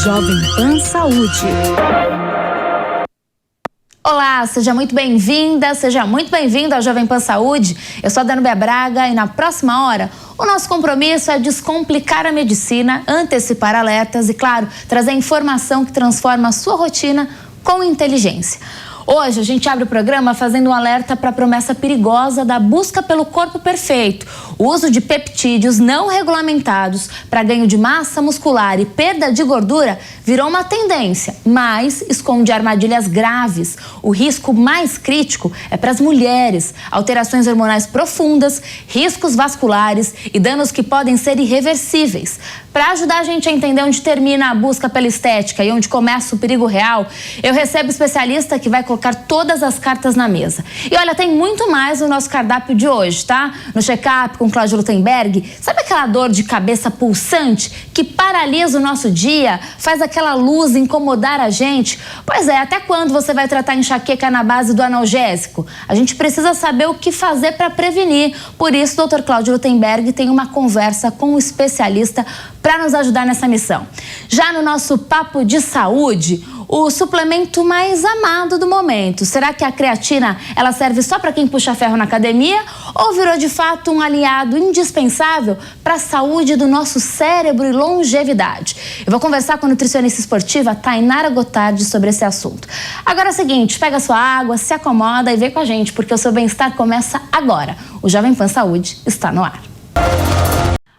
Jovem Pan Saúde. Olá, seja muito bem-vinda, seja muito bem-vindo ao Jovem Pan Saúde. Eu sou a Danúbia Braga e na próxima hora o nosso compromisso é descomplicar a medicina, antecipar alertas e, claro, trazer informação que transforma a sua rotina com inteligência. Hoje a gente abre o programa fazendo um alerta para a promessa perigosa da busca pelo corpo perfeito. O uso de peptídeos não regulamentados para ganho de massa muscular e perda de gordura virou uma tendência, mas esconde armadilhas graves. O risco mais crítico é para as mulheres. Alterações hormonais profundas, riscos vasculares e danos que podem ser irreversíveis. Para ajudar a gente a entender onde termina a busca pela estética e onde começa o perigo real, eu recebo especialista que vai colocar todas as cartas na mesa. E olha, tem muito mais no nosso cardápio de hoje, tá? No check-up com Cláudio Lutemberg, sabe aquela dor de cabeça pulsante que paralisa o nosso dia, faz aquela luz incomodar a gente? Pois é, até quando você vai tratar enxaqueca na base do analgésico? A gente precisa saber o que fazer para prevenir. Por isso, o Dr. Cláudio Lutemberg tem uma conversa com um especialista para nos ajudar nessa missão. Já no nosso papo de saúde, o suplemento mais amado do momento. Será que a creatina ela serve só para quem puxa ferro na academia ou virou de fato um aliado indispensável para a saúde do nosso cérebro e longevidade? Eu vou conversar com a nutricionista esportiva Tainara Gotardi sobre esse assunto. Agora é o seguinte, pega sua água, se acomoda e vem com a gente, porque o seu bem-estar começa agora. O Jovem Pan Saúde está no ar.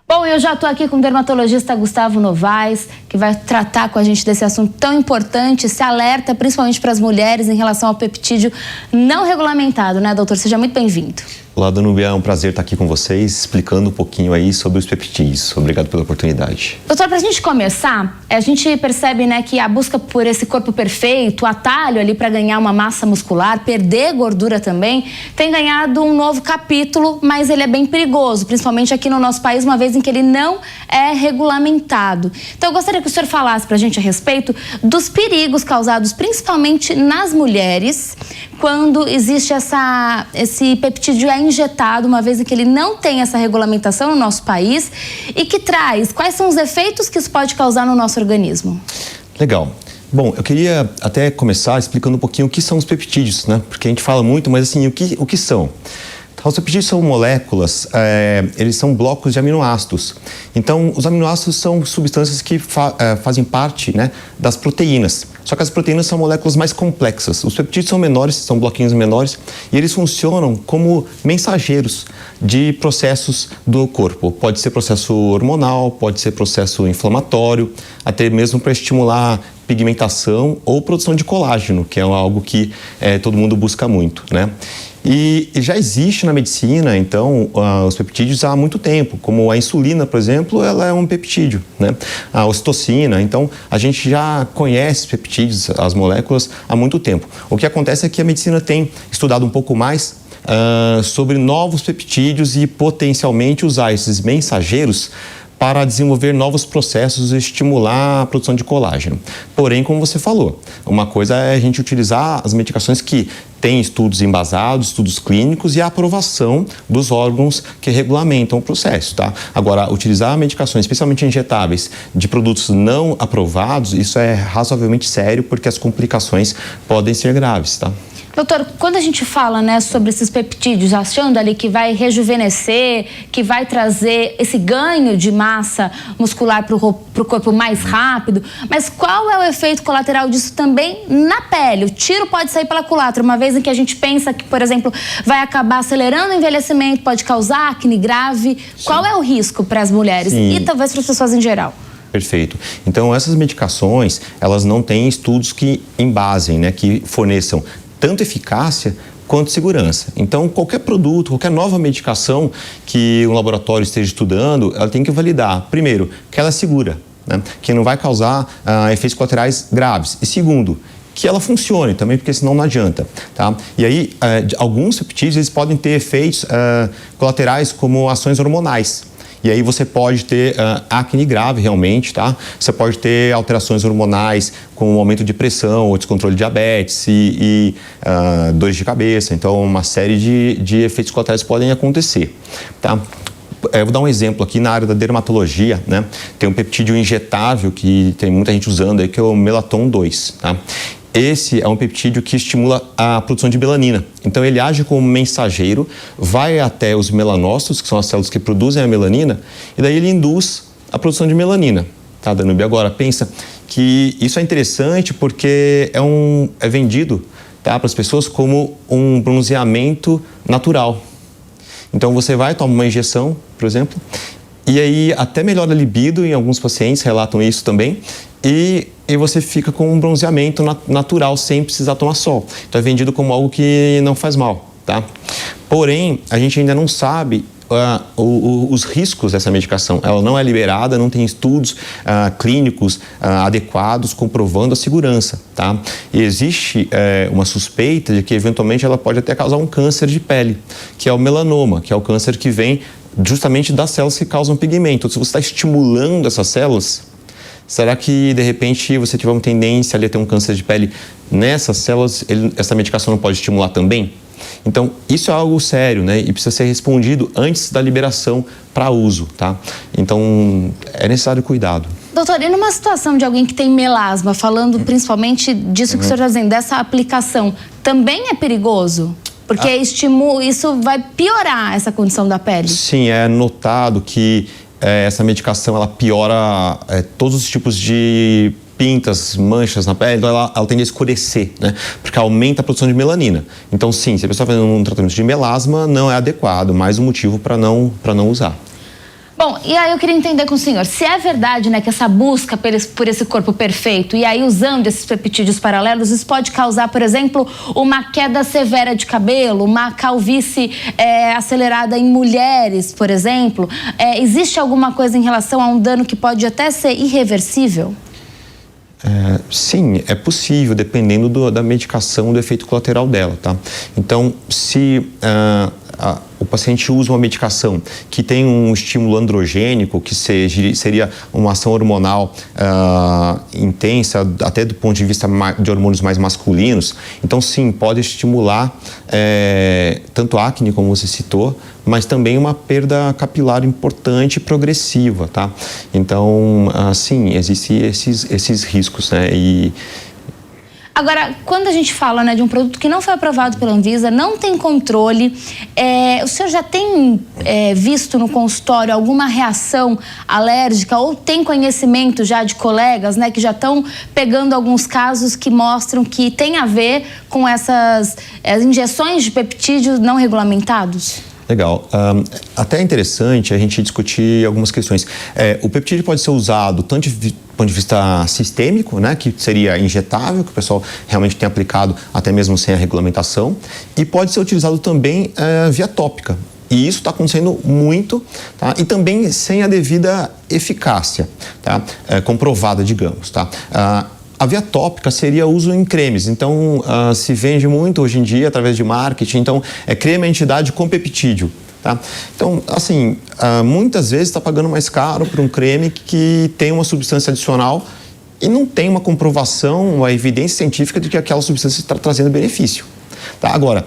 Bom, eu já estou aqui com o dermatologista Gustavo Novaes, que vai tratar com a gente desse assunto tão importante, esse alerta, principalmente para as mulheres, em relação ao peptídeo não regulamentado, né, doutor? Seja muito bem-vindo. Olá, Danúbia, é um prazer estar aqui com vocês, explicando um pouquinho aí sobre os peptídeos. Obrigado pela oportunidade. Doutor, para a gente começar, a gente percebe, né, que a busca por esse corpo perfeito, o atalho ali para ganhar uma massa muscular, perder gordura também, tem ganhado um novo capítulo, mas ele é bem perigoso, principalmente aqui no nosso país, uma vez em que ele não é regulamentado. Então, eu gostaria que o senhor falasse para a gente a respeito dos perigos causados principalmente nas mulheres, quando existe esse peptídeo injetado, uma vez em que ele não tem essa regulamentação no nosso país e que traz, quais são os efeitos que isso pode causar no nosso organismo? Legal. Bom, eu queria até começar explicando um pouquinho o que são os peptídeos, né? Porque a gente fala muito, mas assim, o que são? Os peptídeos são moléculas, eles são blocos de aminoácidos. Então, os aminoácidos são substâncias que fazem parte, né, das proteínas. Só que as proteínas são moléculas mais complexas. Os peptídeos são menores, são bloquinhos menores, e eles funcionam como mensageiros de processos do corpo. Pode ser processo hormonal, pode ser processo inflamatório, até mesmo para estimular pigmentação ou produção de colágeno, que é algo que todo mundo busca muito, né? E já existe na medicina, então, os peptídeos há muito tempo, como a insulina, por exemplo, ela é um peptídeo, né? A ocitocina, então, a gente já conhece peptídeos, as moléculas, há muito tempo. O que acontece é que a medicina tem estudado um pouco mais sobre novos peptídeos e potencialmente usar esses mensageiros para desenvolver novos processos e estimular a produção de colágeno. Porém, como você falou, uma coisa é a gente utilizar as medicações que têm estudos embasados, estudos clínicos e a aprovação dos órgãos que regulamentam o processo, tá? Agora, utilizar medicações, especialmente injetáveis, de produtos não aprovados, isso é razoavelmente sério porque as complicações podem ser graves, tá? Doutor, quando a gente fala, né, sobre esses peptídeos, achando ali que vai rejuvenescer, que vai trazer esse ganho de massa muscular para o corpo mais rápido, mas qual é o efeito colateral disso também na pele? O tiro pode sair pela culatra, uma vez em que a gente pensa que, por exemplo, vai acabar acelerando o envelhecimento, pode causar acne grave. Sim. Qual é o risco para as mulheres e talvez para as pessoas em geral? Perfeito. Então, essas medicações, elas não têm estudos que embasem, né, que forneçam tanto eficácia quanto segurança. Então, qualquer produto, qualquer nova medicação que um laboratório esteja estudando, ela tem que validar, primeiro, que ela é segura, né? Que não vai causar efeitos colaterais graves. E segundo, que ela funcione também, porque senão não adianta, tá? E aí, alguns peptídeos, eles podem ter efeitos colaterais como ações hormonais. E aí você pode ter acne grave realmente, tá? Você pode ter alterações hormonais com aumento de pressão ou descontrole de diabetes e dores de cabeça. Então, uma série de efeitos colaterais podem acontecer, tá? vou dar um exemplo aqui na área da dermatologia, né? Tem um peptídeo injetável que tem muita gente usando aí, que é o Melaton 2, tá? Esse é um peptídeo que estimula a produção de melanina. Então, ele age como mensageiro, vai até os melanócitos, que são as células que produzem a melanina, e daí ele induz a produção de melanina. Tá, Danúbia? Agora, pensa que isso é interessante porque é vendido, tá, para as pessoas como um bronzeamento natural. Então, você vai tomar uma injeção, por exemplo, e aí até melhora a libido, em alguns pacientes relatam isso também, e você fica com um bronzeamento natural sem precisar tomar sol. Então é vendido como algo que não faz mal, tá? Porém, a gente ainda não sabe os riscos dessa medicação. Ela não é liberada, não tem estudos clínicos adequados comprovando a segurança, tá? E existe uma suspeita de que eventualmente ela pode até causar um câncer de pele, que é o melanoma, que é o câncer que vem justamente das células que causam pigmento. Então, se você está estimulando essas células, será que, de repente, você tiver uma tendência ali a ter um câncer de pele nessas células, essa medicação não pode estimular também? Então, isso é algo sério, né? E precisa ser respondido antes da liberação para uso, tá? Então, é necessário cuidado. Doutor, e numa situação de alguém que tem melasma, falando principalmente disso que o senhor está dizendo, dessa aplicação, também é perigoso? Porque isso vai piorar essa condição da pele? Sim, é notado que essa medicação ela piora todos os tipos de pintas, manchas na pele, então ela tende a escurecer, né? Porque aumenta a produção de melanina. Então, sim, se a pessoa está fazendo um tratamento de melasma, não é adequado, mais um motivo para não usar. Bom, e aí eu queria entender com o senhor, se é verdade, né, que essa busca por esse corpo perfeito e aí usando esses peptídeos paralelos, isso pode causar, por exemplo, uma queda severa de cabelo, uma calvície acelerada em mulheres, por exemplo. Existe alguma coisa em relação a um dano que pode até ser irreversível? Sim, é possível, dependendo da medicação, do efeito colateral dela, tá? Então, se o paciente usa uma medicação que tem um estímulo androgênico, que seria uma ação hormonal intensa, até do ponto de vista de hormônios mais masculinos, então sim, pode estimular tanto acne, como você citou, mas também uma perda capilar importante e progressiva, tá? Então, sim, existem esses riscos, né? Agora, quando a gente fala, né, de um produto que não foi aprovado pela Anvisa, não tem controle, o senhor já tem visto no consultório alguma reação alérgica ou tem conhecimento já de colegas, né, que já estão pegando alguns casos que mostram que tem a ver com essas injeções de peptídeos não regulamentados? Legal. Até é interessante a gente discutir algumas questões. O peptídeo pode ser usado tanto do ponto de vista sistêmico, né, que seria injetável, que o pessoal realmente tem aplicado até mesmo sem a regulamentação, e pode ser utilizado também via tópica. E isso está acontecendo muito, tá? E também sem a devida eficácia, tá? Comprovada, digamos, tá? A via tópica seria uso em cremes, então se vende muito hoje em dia através de marketing, então creme é entidade com peptídeo, tá? Então, assim, muitas vezes está pagando mais caro por um creme que tem uma substância adicional e não tem uma comprovação, uma evidência científica de que aquela substância está trazendo benefício. Tá? Agora,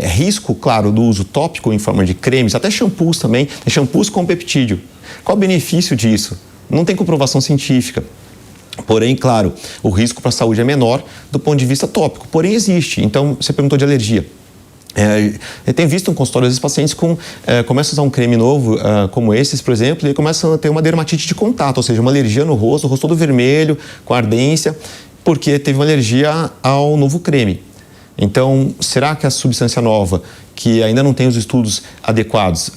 risco, claro, do uso tópico em forma de cremes, até shampoos também, tem shampoos com peptídeo. Qual o benefício disso? Não tem comprovação científica. Porém, claro, o risco para a saúde é menor do ponto de vista tópico. Porém, existe. Então, você perguntou de alergia. Eu tenho visto um consultório, às vezes, pacientes começam a usar um creme novo, como esses, por exemplo, e começam a ter uma dermatite de contato, ou seja, uma alergia no rosto, o rosto todo vermelho, com ardência, porque teve uma alergia ao novo creme. Então, será que a substância nova, que ainda não tem os estudos adequados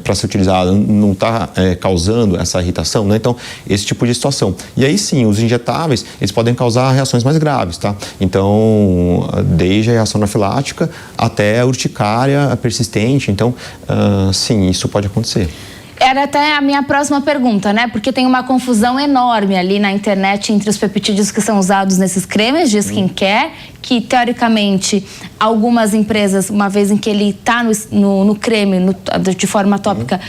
para ser utilizada, não está causando essa irritação, né? Então, esse tipo de situação. E aí sim, os injetáveis, eles podem causar reações mais graves, tá? Então, desde a reação anafilática até a urticária persistente. Então, sim, isso pode acontecer. Era até a minha próxima pergunta, né? Porque tem uma confusão enorme ali na internet entre os peptídeos que são usados nesses cremes de skincare, que teoricamente algumas empresas, uma vez em que ele está no creme, de forma tópica,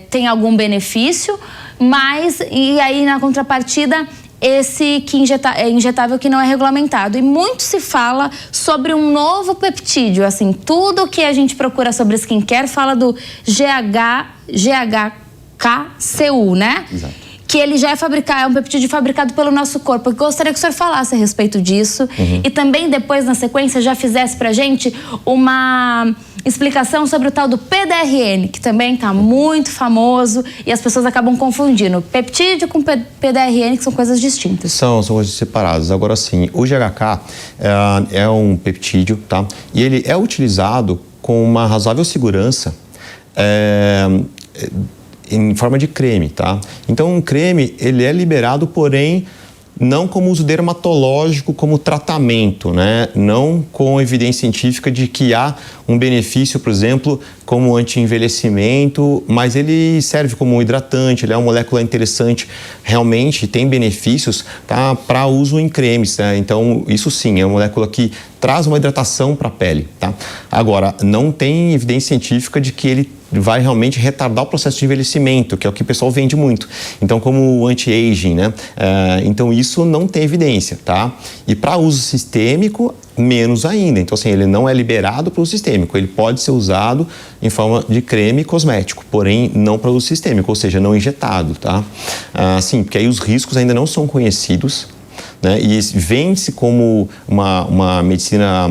tem algum benefício, mas, e aí na contrapartida, esse que injetável que não é regulamentado. E muito se fala sobre um novo peptídeo, assim, tudo que a gente procura sobre skincare fala do GHKCU, né? Exato. Que ele já é um peptídeo fabricado pelo nosso corpo. Eu gostaria que o senhor falasse a respeito disso. E também depois, na sequência, já fizesse pra gente uma explicação sobre o tal do PDRN, que também tá muito famoso e as pessoas acabam confundindo peptídeo com PDRN, que são coisas distintas. São coisas separadas. Agora sim, o GHK é um peptídeo, tá? E ele é utilizado com uma razoável segurança em forma de creme, tá? Então, um creme, ele é liberado, porém, não como uso dermatológico, como tratamento, né? Não com evidência científica de que há um benefício, por exemplo, como anti-envelhecimento, mas ele serve como um hidratante, ele é uma molécula interessante, realmente tem benefícios, tá? Para uso em cremes, né? Então, isso sim, é uma molécula que traz uma hidratação para a pele, tá? Agora, não tem evidência científica de que ele vai realmente retardar o processo de envelhecimento, que é o que o pessoal vende muito. Então, como anti-aging, né? Então, isso não tem evidência, tá? E para uso sistêmico, menos ainda. Então, assim, ele não é liberado para uso sistêmico. Ele pode ser usado em forma de creme cosmético, porém, não para uso sistêmico, ou seja, não injetado, tá? Sim, porque aí os riscos ainda não são conhecidos, né? E vende-se como uma medicina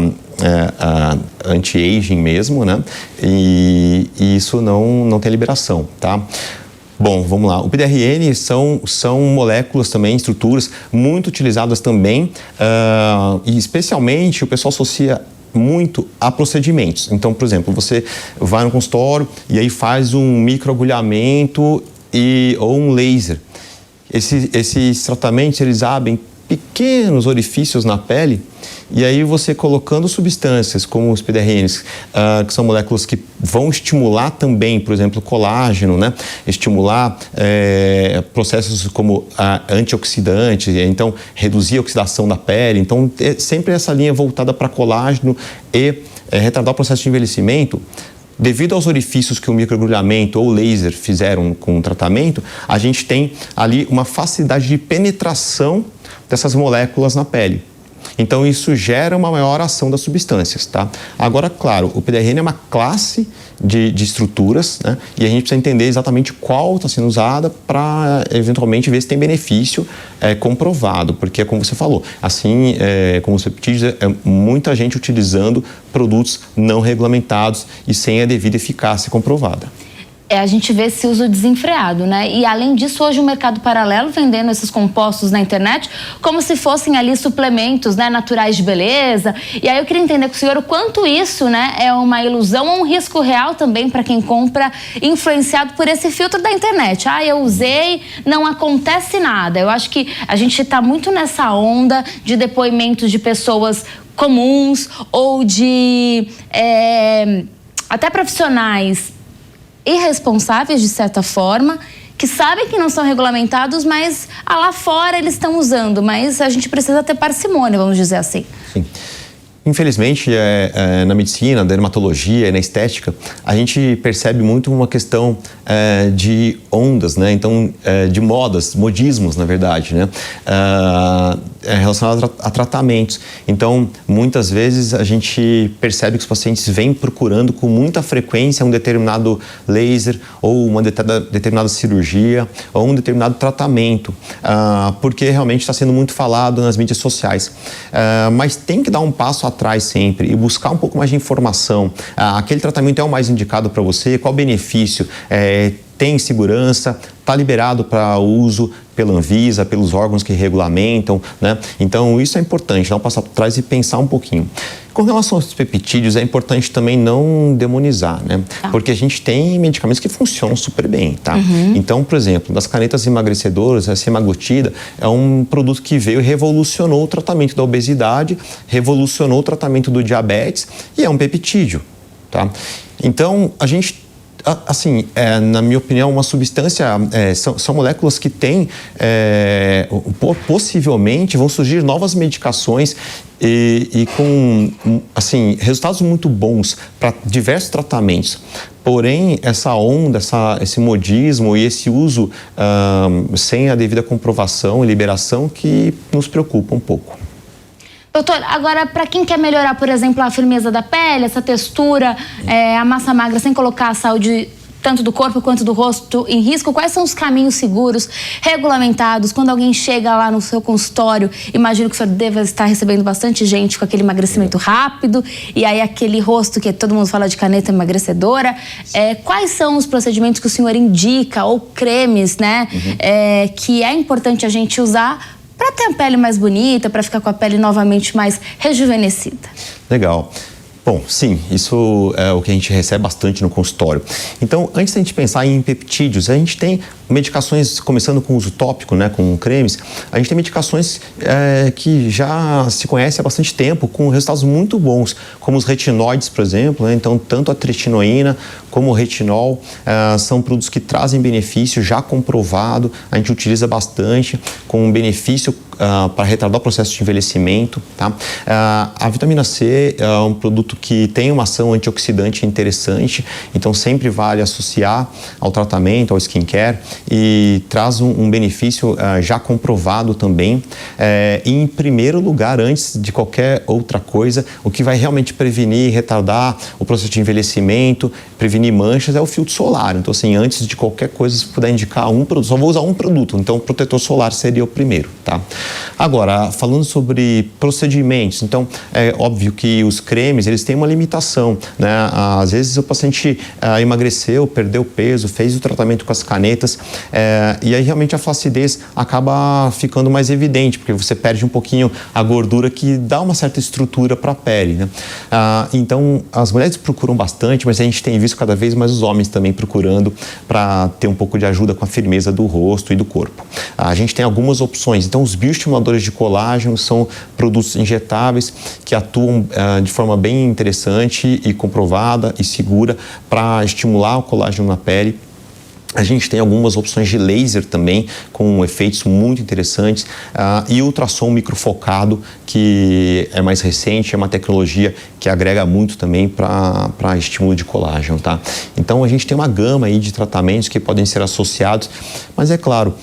anti-aging mesmo, né? E isso não tem liberação, tá? Bom, vamos lá. O PDRN são moléculas também, estruturas muito utilizadas também, e especialmente o pessoal associa muito a procedimentos. Então, por exemplo, você vai no consultório e aí faz um microagulhamento ou um laser. Esses tratamentos, eles abrem pequenos orifícios na pele e aí você colocando substâncias como os PDRNs, que são moléculas que vão estimular também, por exemplo, colágeno, né? Estimular processos como antioxidantes, então reduzir a oxidação da pele. Então, sempre essa linha voltada para colágeno e retardar o processo de envelhecimento. Devido aos orifícios que o microagulhamento ou o laser fizeram com o tratamento, a gente tem ali uma facilidade de penetração dessas moléculas na pele. Então, isso gera uma maior ação das substâncias, tá? Agora, claro, o PDRN é uma classe de estruturas, né? E a gente precisa entender exatamente qual está sendo usada para, eventualmente, ver se tem benefício comprovado. Porque, como você falou, assim, como os peptídeos, muita gente utilizando produtos não regulamentados e sem a devida eficácia comprovada. A gente vê esse uso desenfreado, né? E além disso, hoje o mercado paralelo vendendo esses compostos na internet como se fossem ali suplementos, né, naturais de beleza. E aí eu queria entender com o senhor o quanto isso, né, é uma ilusão ou um risco real também para quem compra, influenciado por esse filtro da internet. Eu usei, não acontece nada. Eu acho que a gente está muito nessa onda de depoimentos de pessoas comuns ou de até profissionais irresponsáveis, de certa forma, que sabem que não são regulamentados, mas lá fora eles estão usando. Mas a gente precisa ter parcimônia, vamos dizer assim. Sim. Infelizmente, na medicina, na dermatologia e na estética, a gente percebe muito uma questão de ondas, né? Então, de modas, modismos, na verdade, né? Relacionados a tratamentos. Então, muitas vezes a gente percebe que os pacientes vêm procurando com muita frequência um determinado laser ou uma determinada cirurgia ou um determinado tratamento, porque realmente está sendo muito falado nas mídias sociais. Mas tem que dar um passo atrás sempre e buscar um pouco mais de informação. Aquele tratamento é o mais indicado para você? Qual o benefício? Tem segurança? Está liberado para uso pela Anvisa, pelos órgãos que regulamentam, né? Então, isso é importante, dar um passo atrás e pensar um pouquinho. Com relação aos peptídeos, é importante também não demonizar, né? Porque a gente tem medicamentos que funcionam super bem, tá? Então, por exemplo, das canetas emagrecedoras, a semaglutida é um produto que veio e revolucionou o tratamento da obesidade, revolucionou o tratamento do diabetes e é um peptídeo, tá? Então, a gente assim, na minha opinião, uma substância, são moléculas que têm, possivelmente, vão surgir novas medicações e com, assim, resultados muito bons para diversos tratamentos. Porém, essa onda, esse modismo e esse uso sem a devida comprovação e liberação que nos preocupa um pouco. Doutor, agora, para quem quer melhorar, por exemplo, a firmeza da pele, essa textura, a massa magra, sem colocar a saúde tanto do corpo quanto do rosto em risco, quais são os caminhos seguros, regulamentados? Quando alguém chega lá no seu consultório, imagino que o senhor deva estar recebendo bastante gente com aquele emagrecimento rápido e aí aquele rosto que todo mundo fala de caneta emagrecedora. Quais são os procedimentos que o senhor indica, ou cremes, né, que é importante a gente usar para ter a pele mais bonita, para ficar com a pele novamente mais rejuvenescida? Legal. Bom, sim, isso é o que a gente recebe bastante no consultório. Então, antes da gente pensar em peptídeos, a gente tem medicações, começando com uso tópico, né, com cremes, a gente tem medicações que já se conhecem há bastante tempo, com resultados muito bons, como os retinóides, por exemplo, né? Então, tanto a tretinoína como o retinol são produtos que trazem benefício já comprovado, a gente utiliza bastante, com um benefício para retardar o processo de envelhecimento, tá? A vitamina C é um produto que tem uma ação antioxidante interessante, então sempre vale associar ao tratamento, ao skincare, e traz um benefício já comprovado também. E em primeiro lugar, antes de qualquer outra coisa, o que vai realmente prevenir e retardar o processo de envelhecimento, prevenir manchas, é o filtro solar. Então, assim, antes de qualquer coisa, se puder indicar um produto, só vou usar um produto, então o protetor solar seria o primeiro, tá? Agora, falando sobre procedimentos, então, é óbvio que os cremes, eles têm uma limitação, né? Às vezes o paciente emagreceu, perdeu peso, fez o tratamento com as canetas, e aí realmente a flacidez acaba ficando mais evidente, porque você perde um pouquinho a gordura que dá uma certa estrutura para a pele, né? Então, as mulheres procuram bastante, mas a gente tem visto cada vez mais os homens também procurando para ter um pouco de ajuda com a firmeza do rosto e do corpo. A gente tem algumas opções, então os bioestimuladores de colágeno são produtos injetáveis que atuam de forma bem interessante e comprovada e segura para estimular o colágeno na pele. A gente tem algumas opções de laser também, com efeitos muito interessantes, e ultrassom microfocado, que é mais recente, é uma tecnologia que agrega muito também para estímulo de colágeno, tá? Então, a gente tem uma gama aí de tratamentos que podem ser associados, mas é claro,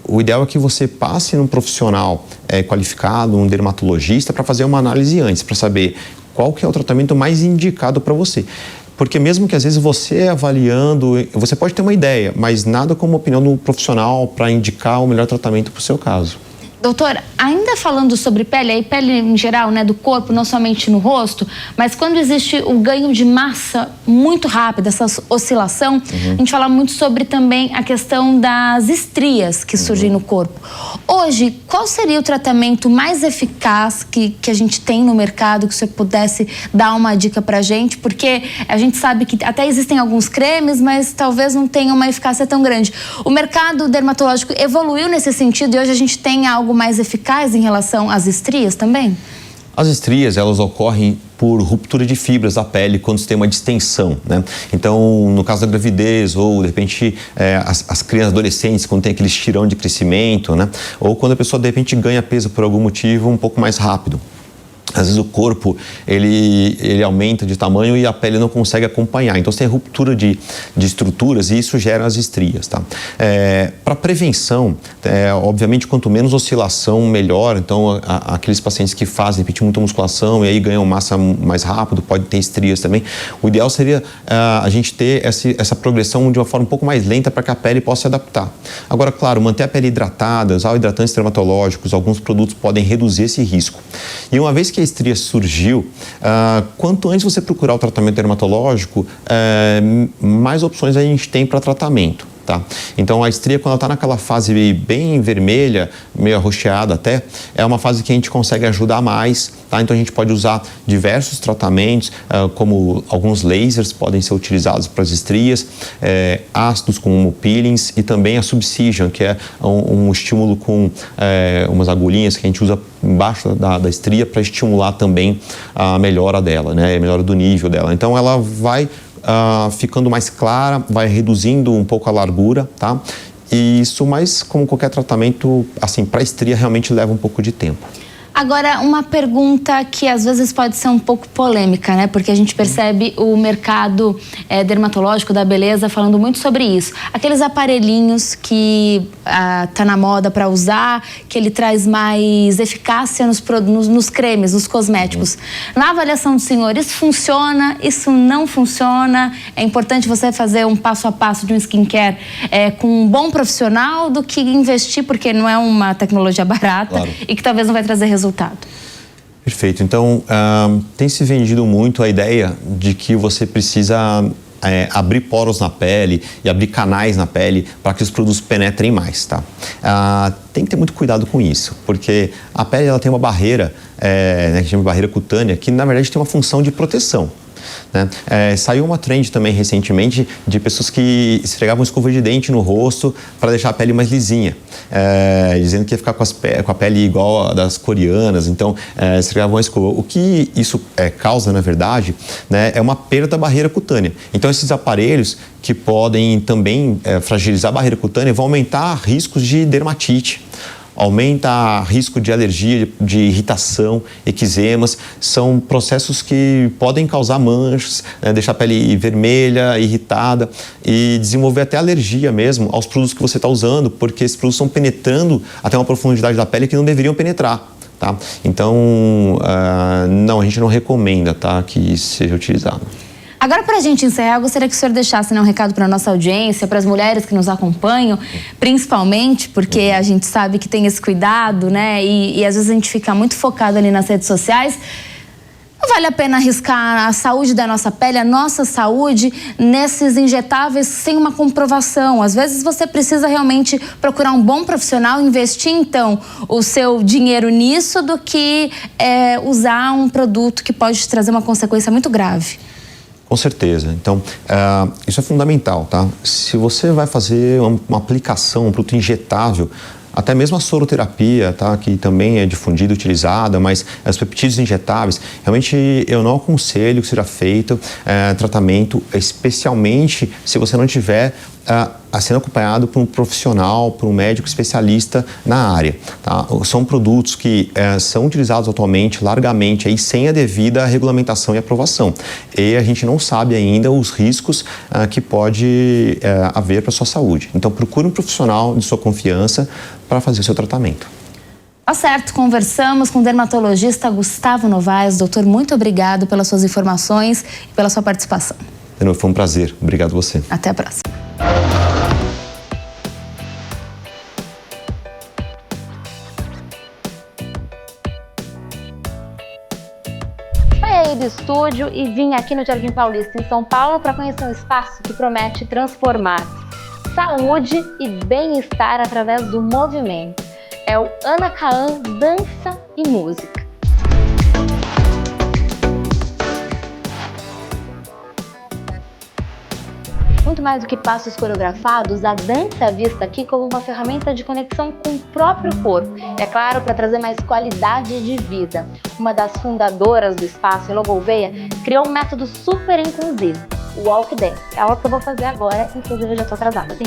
o ideal é que você passe num profissional qualificado, um dermatologista, para fazer uma análise antes, para saber qual que é o tratamento mais indicado para você. Porque mesmo que às vezes você avaliando, você pode ter uma ideia, mas nada como opinião do profissional para indicar o melhor tratamento para o seu caso. Doutora, ainda falando sobre pele, aí pele em geral, né, do corpo, não somente no rosto, mas quando existe o ganho de massa muito rápido, essa oscilação, a gente fala muito sobre também a questão das estrias que surgem no corpo. Hoje, qual seria o tratamento mais eficaz que a gente tem no mercado, que você pudesse dar uma dica pra gente? Porque a gente sabe que até existem alguns cremes, mas talvez não tenham uma eficácia tão grande. O mercado dermatológico evoluiu nesse sentido e hoje a gente tem algo mais eficaz em relação às estrias também? As estrias, elas ocorrem por ruptura de fibras da pele quando você tem uma distensão, né? Então, no caso da gravidez ou, de repente, as crianças adolescentes, quando tem aquele estirão de crescimento, né? Ou quando a pessoa, de repente, ganha peso por algum motivo um pouco mais rápido. Às vezes o corpo, ele aumenta de tamanho e a pele não consegue acompanhar. Então, você tem ruptura de estruturas e isso gera as estrias, tá? Para prevenção, obviamente, quanto menos oscilação, melhor. Então, aqueles pacientes que fazem, de repente, muita musculação e aí ganham massa mais rápido, pode ter estrias também. O ideal seria a gente ter essa progressão de uma forma um pouco mais lenta para que a pele possa se adaptar. Agora, claro, manter a pele hidratada, usar hidratantes dermatológicos, alguns produtos podem reduzir esse risco. E uma vez que a estria surgiu, quanto antes você procurar o tratamento dermatológico, mais opções a gente tem para tratamento. Tá? Então, a estria, quando ela está naquela fase bem vermelha, meio arroxeada até, é uma fase que a gente consegue ajudar mais. Tá? Então, a gente pode usar diversos tratamentos, como alguns lasers podem ser utilizados para as estrias, ácidos como peelings e também a Subcision, que é um estímulo com umas agulhinhas que a gente usa embaixo da estria para estimular também a melhora dela, né? A melhora do nível dela. Então, ela vai ficando mais clara, vai reduzindo um pouco a largura, tá? E isso, mas como qualquer tratamento, assim, para estria realmente leva um pouco de tempo. Agora, uma pergunta que às vezes pode ser um pouco polêmica, né? Porque a gente percebe o mercado dermatológico da beleza falando muito sobre isso. Aqueles aparelhinhos que tá na moda para usar, que ele traz mais eficácia nos cremes, nos cosméticos. Na avaliação do senhor, isso funciona? Isso não funciona? É importante você fazer um passo a passo de um skincare com um bom profissional do que investir, porque não é uma tecnologia barata, claro, e que talvez não vai trazer resultado. Perfeito. Então, tem se vendido muito a ideia de que você precisa abrir poros na pele e abrir canais na pele para que os produtos penetrem mais, tá? Tem que ter muito cuidado com isso, porque a pele ela tem uma barreira, que chama de barreira cutânea, que na verdade tem uma função de proteção. Né? Saiu uma trend também recentemente de pessoas que esfregavam escova de dente no rosto para deixar a pele mais lisinha, dizendo que ia ficar com a pele igual a das coreanas, então esfregavam a escova. O que isso causa, na verdade, né, é uma perda da barreira cutânea. Então esses aparelhos que podem também fragilizar a barreira cutânea vão aumentar riscos de dermatite, aumenta risco de alergia, de irritação, eczemas. São processos que podem causar manchas, deixar a pele vermelha, irritada e desenvolver até alergia mesmo aos produtos que você está usando, porque esses produtos estão penetrando até uma profundidade da pele que não deveriam penetrar. Tá? Então, não, a gente não recomenda, tá, que isso seja utilizado. Agora, para a gente encerrar, eu gostaria que o senhor deixasse um recado para a nossa audiência, para as mulheres que nos acompanham, principalmente porque a gente sabe que tem esse cuidado, né? E às vezes a gente fica muito focado ali nas redes sociais. Não vale a pena arriscar a saúde da nossa pele, a nossa saúde, nesses injetáveis sem uma comprovação. Às vezes você precisa realmente procurar um bom profissional, investir então o seu dinheiro nisso, do que usar um produto que pode te trazer uma consequência muito grave. Com certeza. Então, isso é fundamental, tá? Se você vai fazer uma aplicação, um produto injetável, até mesmo a soroterapia, tá? Que também é difundida, utilizada, mas os peptídeos injetáveis, realmente eu não aconselho que seja feito tratamento, especialmente se você não tiver sendo acompanhado por um profissional, por um médico especialista na área. Tá? São produtos que são utilizados atualmente largamente aí, sem a devida regulamentação e aprovação. E a gente não sabe ainda os riscos que pode haver para a sua saúde. Então procure um profissional de sua confiança para fazer o seu tratamento. Tá certo, conversamos com o dermatologista Gustavo Novaes. Doutor, muito obrigado pelas suas informações e pela sua participação. Foi um prazer. Obrigado a você. Até a próxima. Saí do estúdio e vim aqui no Jardim Paulista, em São Paulo, para conhecer um espaço que promete transformar saúde e bem-estar através do movimento. É o Anakaan Dança e Música. Muito mais do que passos coreografados, a dança é vista aqui como uma ferramenta de conexão com o próprio corpo. É claro, para trazer mais qualidade de vida. Uma das fundadoras do espaço, Elô Gouveia, criou um método super inclusivo, o Walk Dance. É algo que eu vou fazer agora, inclusive eu já estou atrasada, sim.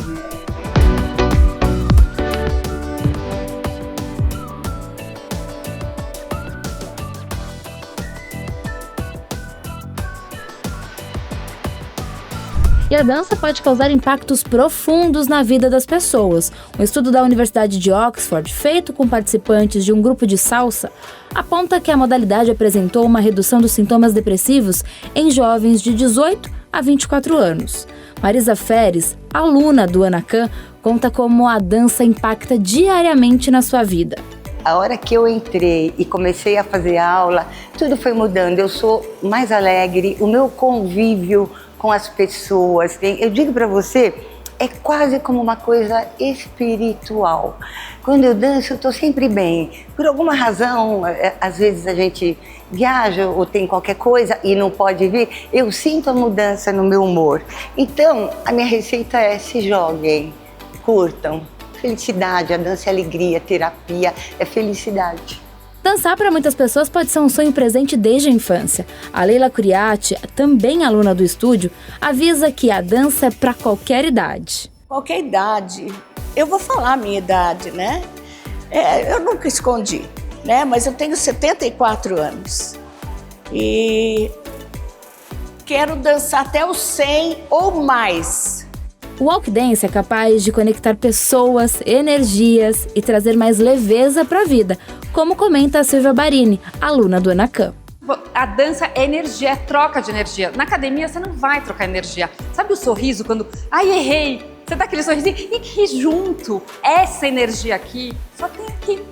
E a dança pode causar impactos profundos na vida das pessoas. Um estudo da Universidade de Oxford, feito com participantes de um grupo de salsa, aponta que a modalidade apresentou uma redução dos sintomas depressivos em jovens de 18 a 24 anos. Marisa Feres, aluna do Anakaan, conta como a dança impacta diariamente na sua vida. A hora que eu entrei e comecei a fazer aula, tudo foi mudando. Eu sou mais alegre, o meu convívio com as pessoas, eu digo para você, é quase como uma coisa espiritual. Quando eu danço, eu estou sempre bem. Por alguma razão, às vezes a gente viaja ou tem qualquer coisa e não pode vir, eu sinto a mudança no meu humor. Então, a minha receita é: se joguem, curtam. Felicidade, a dança é alegria, terapia, é felicidade. Dançar para muitas pessoas pode ser um sonho presente desde a infância. A Leila Curiati, também aluna do estúdio, avisa que a dança é para qualquer idade. Qualquer idade. Eu vou falar a minha idade, né? Eu nunca escondi. né? Mas eu tenho 74 anos e quero dançar até os 100 ou mais. O walk dance é capaz de conectar pessoas, energias e trazer mais leveza para a vida, como comenta a Silvia Barini, aluna do Anacan. A dança é energia, é troca de energia. Na academia você não vai trocar energia. Sabe o sorriso quando, ai, errei? Você dá aquele sorrisinho e ri junto. Essa energia aqui só tem aqui.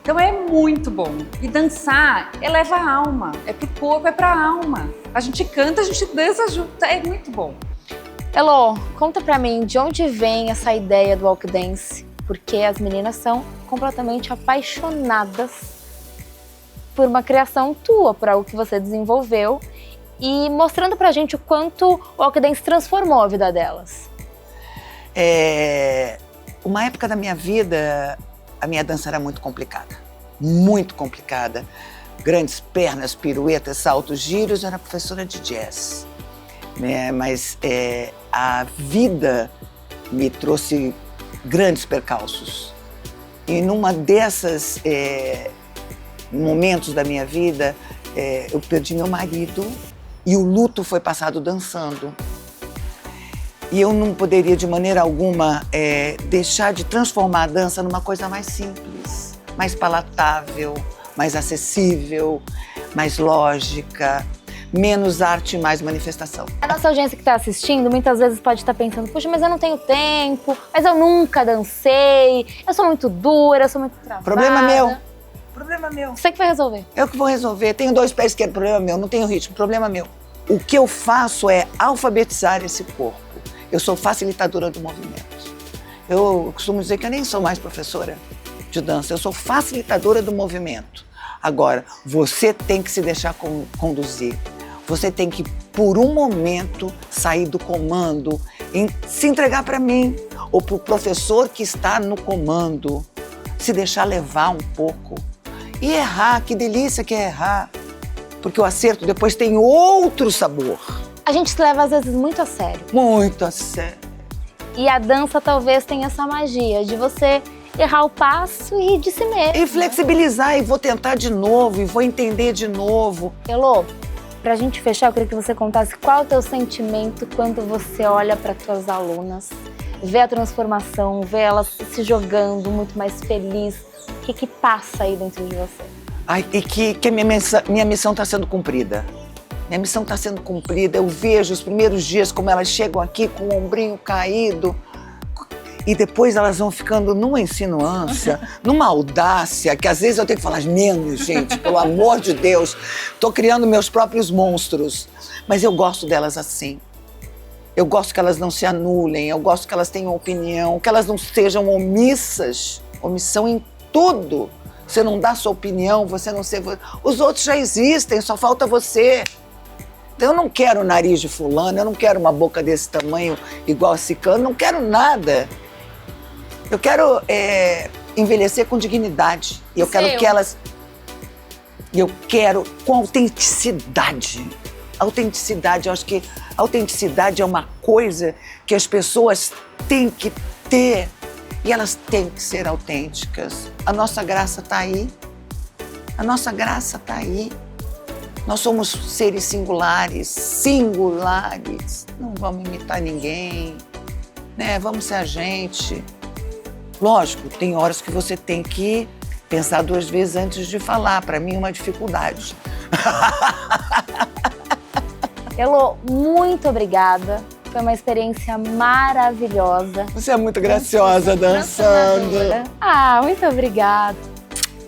Então é muito bom. E dançar eleva a alma. É pro corpo, é pra alma. A gente canta, a gente dança junto. É muito bom. Elô, conta pra mim de onde vem essa ideia do walk dance? Porque as meninas são completamente apaixonadas por uma criação tua, por algo que você desenvolveu e mostrando pra gente o quanto o walk dance transformou a vida delas. Uma época da minha vida, a minha dança era muito complicada. Muito complicada. Grandes pernas, piruetas, saltos, giros. Eu era professora de jazz, né? Mas a vida me trouxe grandes percalços. E numa dessas momentos da minha vida, eu perdi meu marido e o luto foi passado dançando. E eu não poderia, de maneira alguma, deixar de transformar a dança numa coisa mais simples, mais palatável, mais acessível, mais lógica, menos arte e mais manifestação. A nossa audiência que está assistindo muitas vezes pode estar pensando, puxa, mas eu não tenho tempo, mas eu nunca dancei, eu sou muito dura, eu sou muito travada. Problema meu. Problema meu. Você que vai resolver. Eu que vou resolver. Tenho 2 pés esquerdos, problema meu. Não tenho ritmo, problema meu. O que eu faço é alfabetizar esse corpo. Eu sou facilitadora do movimento. Eu costumo dizer que eu nem sou mais professora de dança, eu sou facilitadora do movimento. Agora, você tem que se deixar conduzir. Você tem que, por um momento, sair do comando, se entregar para mim ou para o professor que está no comando. Se deixar levar um pouco. E errar, que delícia que é errar. Porque o acerto depois tem outro sabor. A gente se leva às vezes muito a sério. Muito a sério. E a dança talvez tenha essa magia de você errar o passo e rir de si mesmo. E flexibilizar, e vou tentar de novo, e vou entender de novo. Elô, pra gente fechar, eu queria que você contasse qual é o teu sentimento quando você olha para tuas alunas, vê a transformação, vê elas se jogando muito mais feliz. O que passa aí dentro de você? E que a minha missão está sendo cumprida. Minha missão está sendo cumprida. Eu vejo os primeiros dias como elas chegam aqui com o ombrinho caído e depois elas vão ficando numa insinuância, numa audácia, que às vezes eu tenho que falar, menos, gente, pelo amor de Deus, estou criando meus próprios monstros. Mas eu gosto delas assim. Eu gosto que elas não se anulem, eu gosto que elas tenham opinião, que elas não sejam omissas, omissão em tudo. Você não dá sua opinião, você não sei... Os outros já existem, só falta você. Então eu não quero o nariz de fulano, eu não quero uma boca desse tamanho igual a ciclano, não quero nada. Eu quero envelhecer com dignidade. E eu quero que elas... E eu quero com autenticidade. Autenticidade, eu acho que autenticidade é uma coisa que as pessoas têm que ter. E elas têm que ser autênticas. A nossa graça está aí. A nossa graça está aí. Nós somos seres singulares, singulares. Não vamos imitar ninguém, né? Vamos ser a gente. Lógico, tem horas que você tem que pensar 2 vezes antes de falar. Para mim é uma dificuldade. Elô, muito obrigada. Foi uma experiência maravilhosa. Você é muito graciosa dançando. Muito obrigada.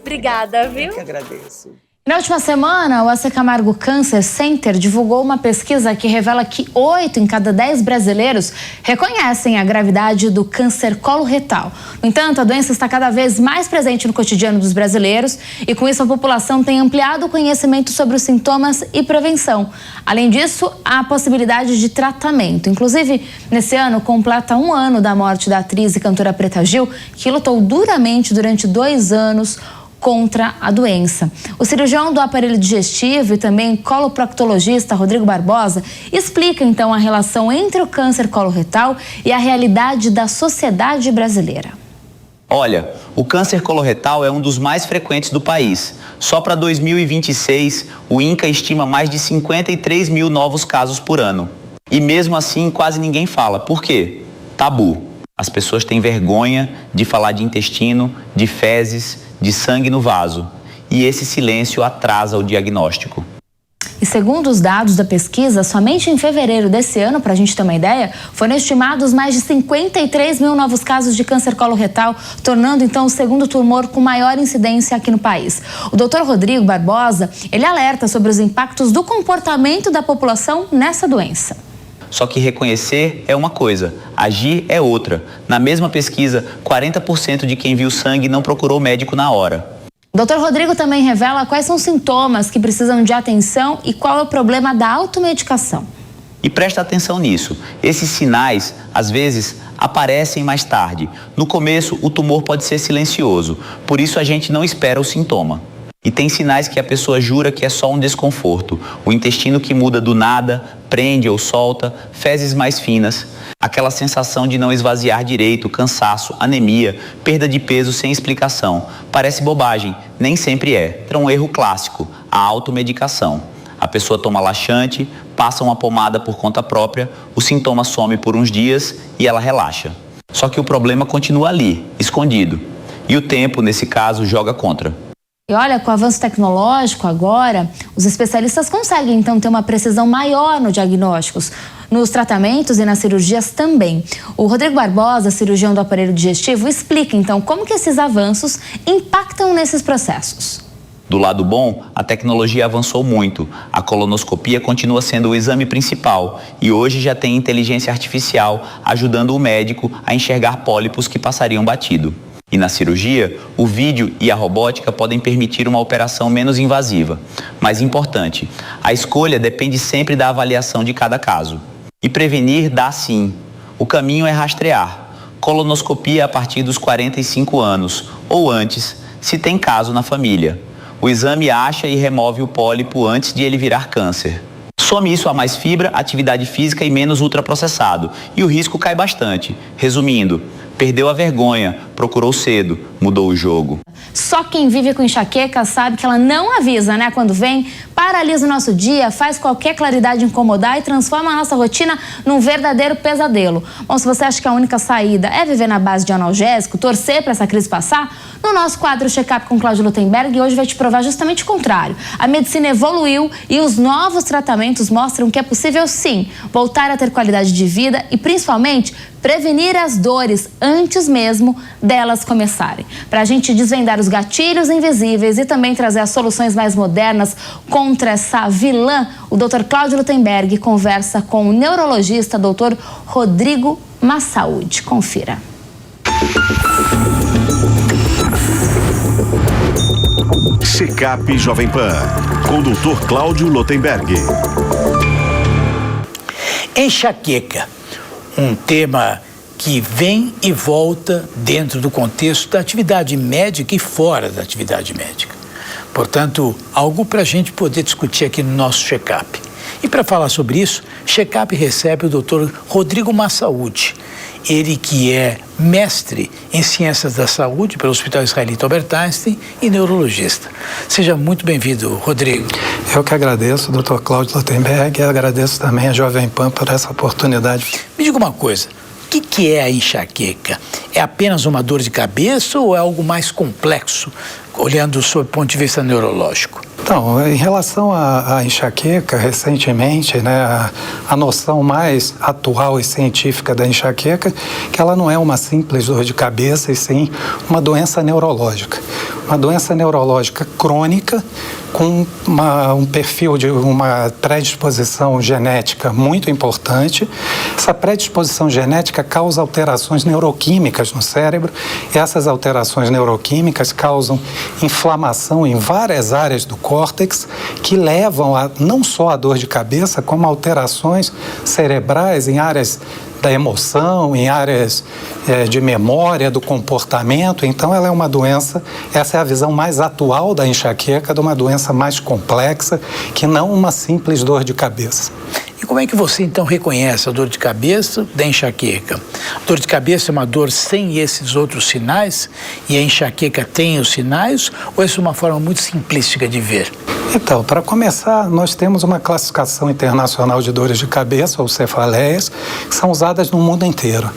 Obrigada, viu? Eu que agradeço. Na última semana, o AC Camargo Cancer Center divulgou uma pesquisa que revela que 8 em cada 10 brasileiros reconhecem a gravidade do câncer coloretal. No entanto, a doença está cada vez mais presente no cotidiano dos brasileiros e, com isso, a população tem ampliado o conhecimento sobre os sintomas e prevenção. Além disso, há a possibilidade de tratamento. Inclusive, nesse ano, completa 1 ano da morte da atriz e cantora Preta Gil, que lutou duramente durante 2 anos contra a doença. O cirurgião do aparelho digestivo e também coloproctologista Rodrigo Barbosa explica então a relação entre o câncer coloretal e a realidade da sociedade brasileira. Olha, o câncer coloretal é um dos mais frequentes do país. Só para 2026, o INCA estima mais de 53 mil novos casos por ano. E mesmo assim, quase ninguém fala. Por quê? Tabu. As pessoas têm vergonha de falar de intestino, de fezes, de sangue no vaso. E esse silêncio atrasa o diagnóstico. E segundo os dados da pesquisa, somente em fevereiro desse ano, para a gente ter uma ideia, foram estimados mais de 53 mil novos casos de câncer coloretal, tornando então o segundo tumor com maior incidência aqui no país. O Dr. Rodrigo Barbosa, ele alerta sobre os impactos do comportamento da população nessa doença. Só que reconhecer é uma coisa, agir é outra. Na mesma pesquisa, 40% de quem viu sangue não procurou médico na hora. Dr. Rodrigo também revela quais são os sintomas que precisam de atenção e qual é o problema da automedicação. E presta atenção nisso. Esses sinais, às vezes, aparecem mais tarde. No começo, o tumor pode ser silencioso, por isso a gente não espera o sintoma. E tem sinais que a pessoa jura que é só um desconforto. O intestino que muda do nada, prende ou solta, fezes mais finas. Aquela sensação de não esvaziar direito, cansaço, anemia, perda de peso sem explicação. Parece bobagem, nem sempre é. É um erro clássico, a automedicação. A pessoa toma laxante, passa uma pomada por conta própria, o sintoma some por uns dias e ela relaxa. Só que o problema continua ali, escondido. E o tempo, nesse caso, joga contra. E olha, com o avanço tecnológico agora, os especialistas conseguem então ter uma precisão maior nos diagnósticos, nos tratamentos e nas cirurgias também. O Rodrigo Barbosa, cirurgião do aparelho digestivo, explica então como que esses avanços impactam nesses processos. Do lado bom, a tecnologia avançou muito. A colonoscopia continua sendo o exame principal e hoje já tem inteligência artificial ajudando o médico a enxergar pólipos que passariam batido. E na cirurgia, o vídeo e a robótica podem permitir uma operação menos invasiva. Mas importante, a escolha depende sempre da avaliação de cada caso. E prevenir dá sim. O caminho é rastrear. Colonoscopia a partir dos 45 anos, ou antes, se tem caso na família. O exame acha e remove o pólipo antes de ele virar câncer. Some isso a mais fibra, atividade física e menos ultraprocessado. E o risco cai bastante. Resumindo, perdeu a vergonha, procurou cedo, mudou o jogo. Só quem vive com enxaqueca sabe que ela não avisa, né? Quando vem, paralisa o nosso dia, faz qualquer claridade incomodar e transforma a nossa rotina num verdadeiro pesadelo. Bom, se você acha que a única saída é viver na base de analgésico, torcer para essa crise passar, no nosso quadro Check-up com Cláudio Lutemberg, hoje vai te provar justamente o contrário. A medicina evoluiu e os novos tratamentos mostram que é possível, sim, voltar a ter qualidade de vida e, principalmente, prevenir as dores antes mesmo delas começarem. Para a gente desvendar os gatilhos invisíveis e também trazer as soluções mais modernas contra essa vilã, o Dr. Cláudio Lutemberg conversa com o neurologista Dr. Rodrigo Massaúde. Confira. Check-up Jovem Pan, com o Dr. Cláudio Lutemberg. Enxaqueca, um tema que vem e volta dentro do contexto da atividade médica e fora da atividade médica. Portanto, algo para a gente poder discutir aqui no nosso check-up. E para falar sobre isso, check-up recebe o Dr. Rodrigo Massaúde. Ele que é mestre em Ciências da Saúde pelo Hospital Israelita Albert Einstein e neurologista. Seja muito bem-vindo, Rodrigo. Eu que agradeço, Dr. Cláudio Lutemberg, e agradeço também a Jovem Pan por essa oportunidade. Me diga uma coisa, o que é a enxaqueca? É apenas uma dor de cabeça ou é algo mais complexo, olhando sob o ponto de vista neurológico? Então, em relação à enxaqueca, recentemente, né, a noção mais atual e científica da enxaqueca é que ela não é uma simples dor de cabeça, e sim uma doença neurológica. Uma doença neurológica crônica com um perfil de uma predisposição genética muito importante. Essa predisposição genética causa alterações neuroquímicas no cérebro e essas alterações neuroquímicas causam inflamação em várias áreas do córtex que levam a não só a dor de cabeça, como alterações cerebrais em áreas da emoção, em áreas de memória, do comportamento. Então, ela é uma doença, essa é a visão mais atual da enxaqueca, de uma doença mais complexa, que não uma simples dor de cabeça. E como é que você, então, reconhece a dor de cabeça da enxaqueca? A dor de cabeça é uma dor sem esses outros sinais e a enxaqueca tem os sinais, ou essa é uma forma muito simplística de ver? Então, para começar, nós temos uma classificação internacional de dores de cabeça, ou cefaleias, que são usadas no mundo inteiro.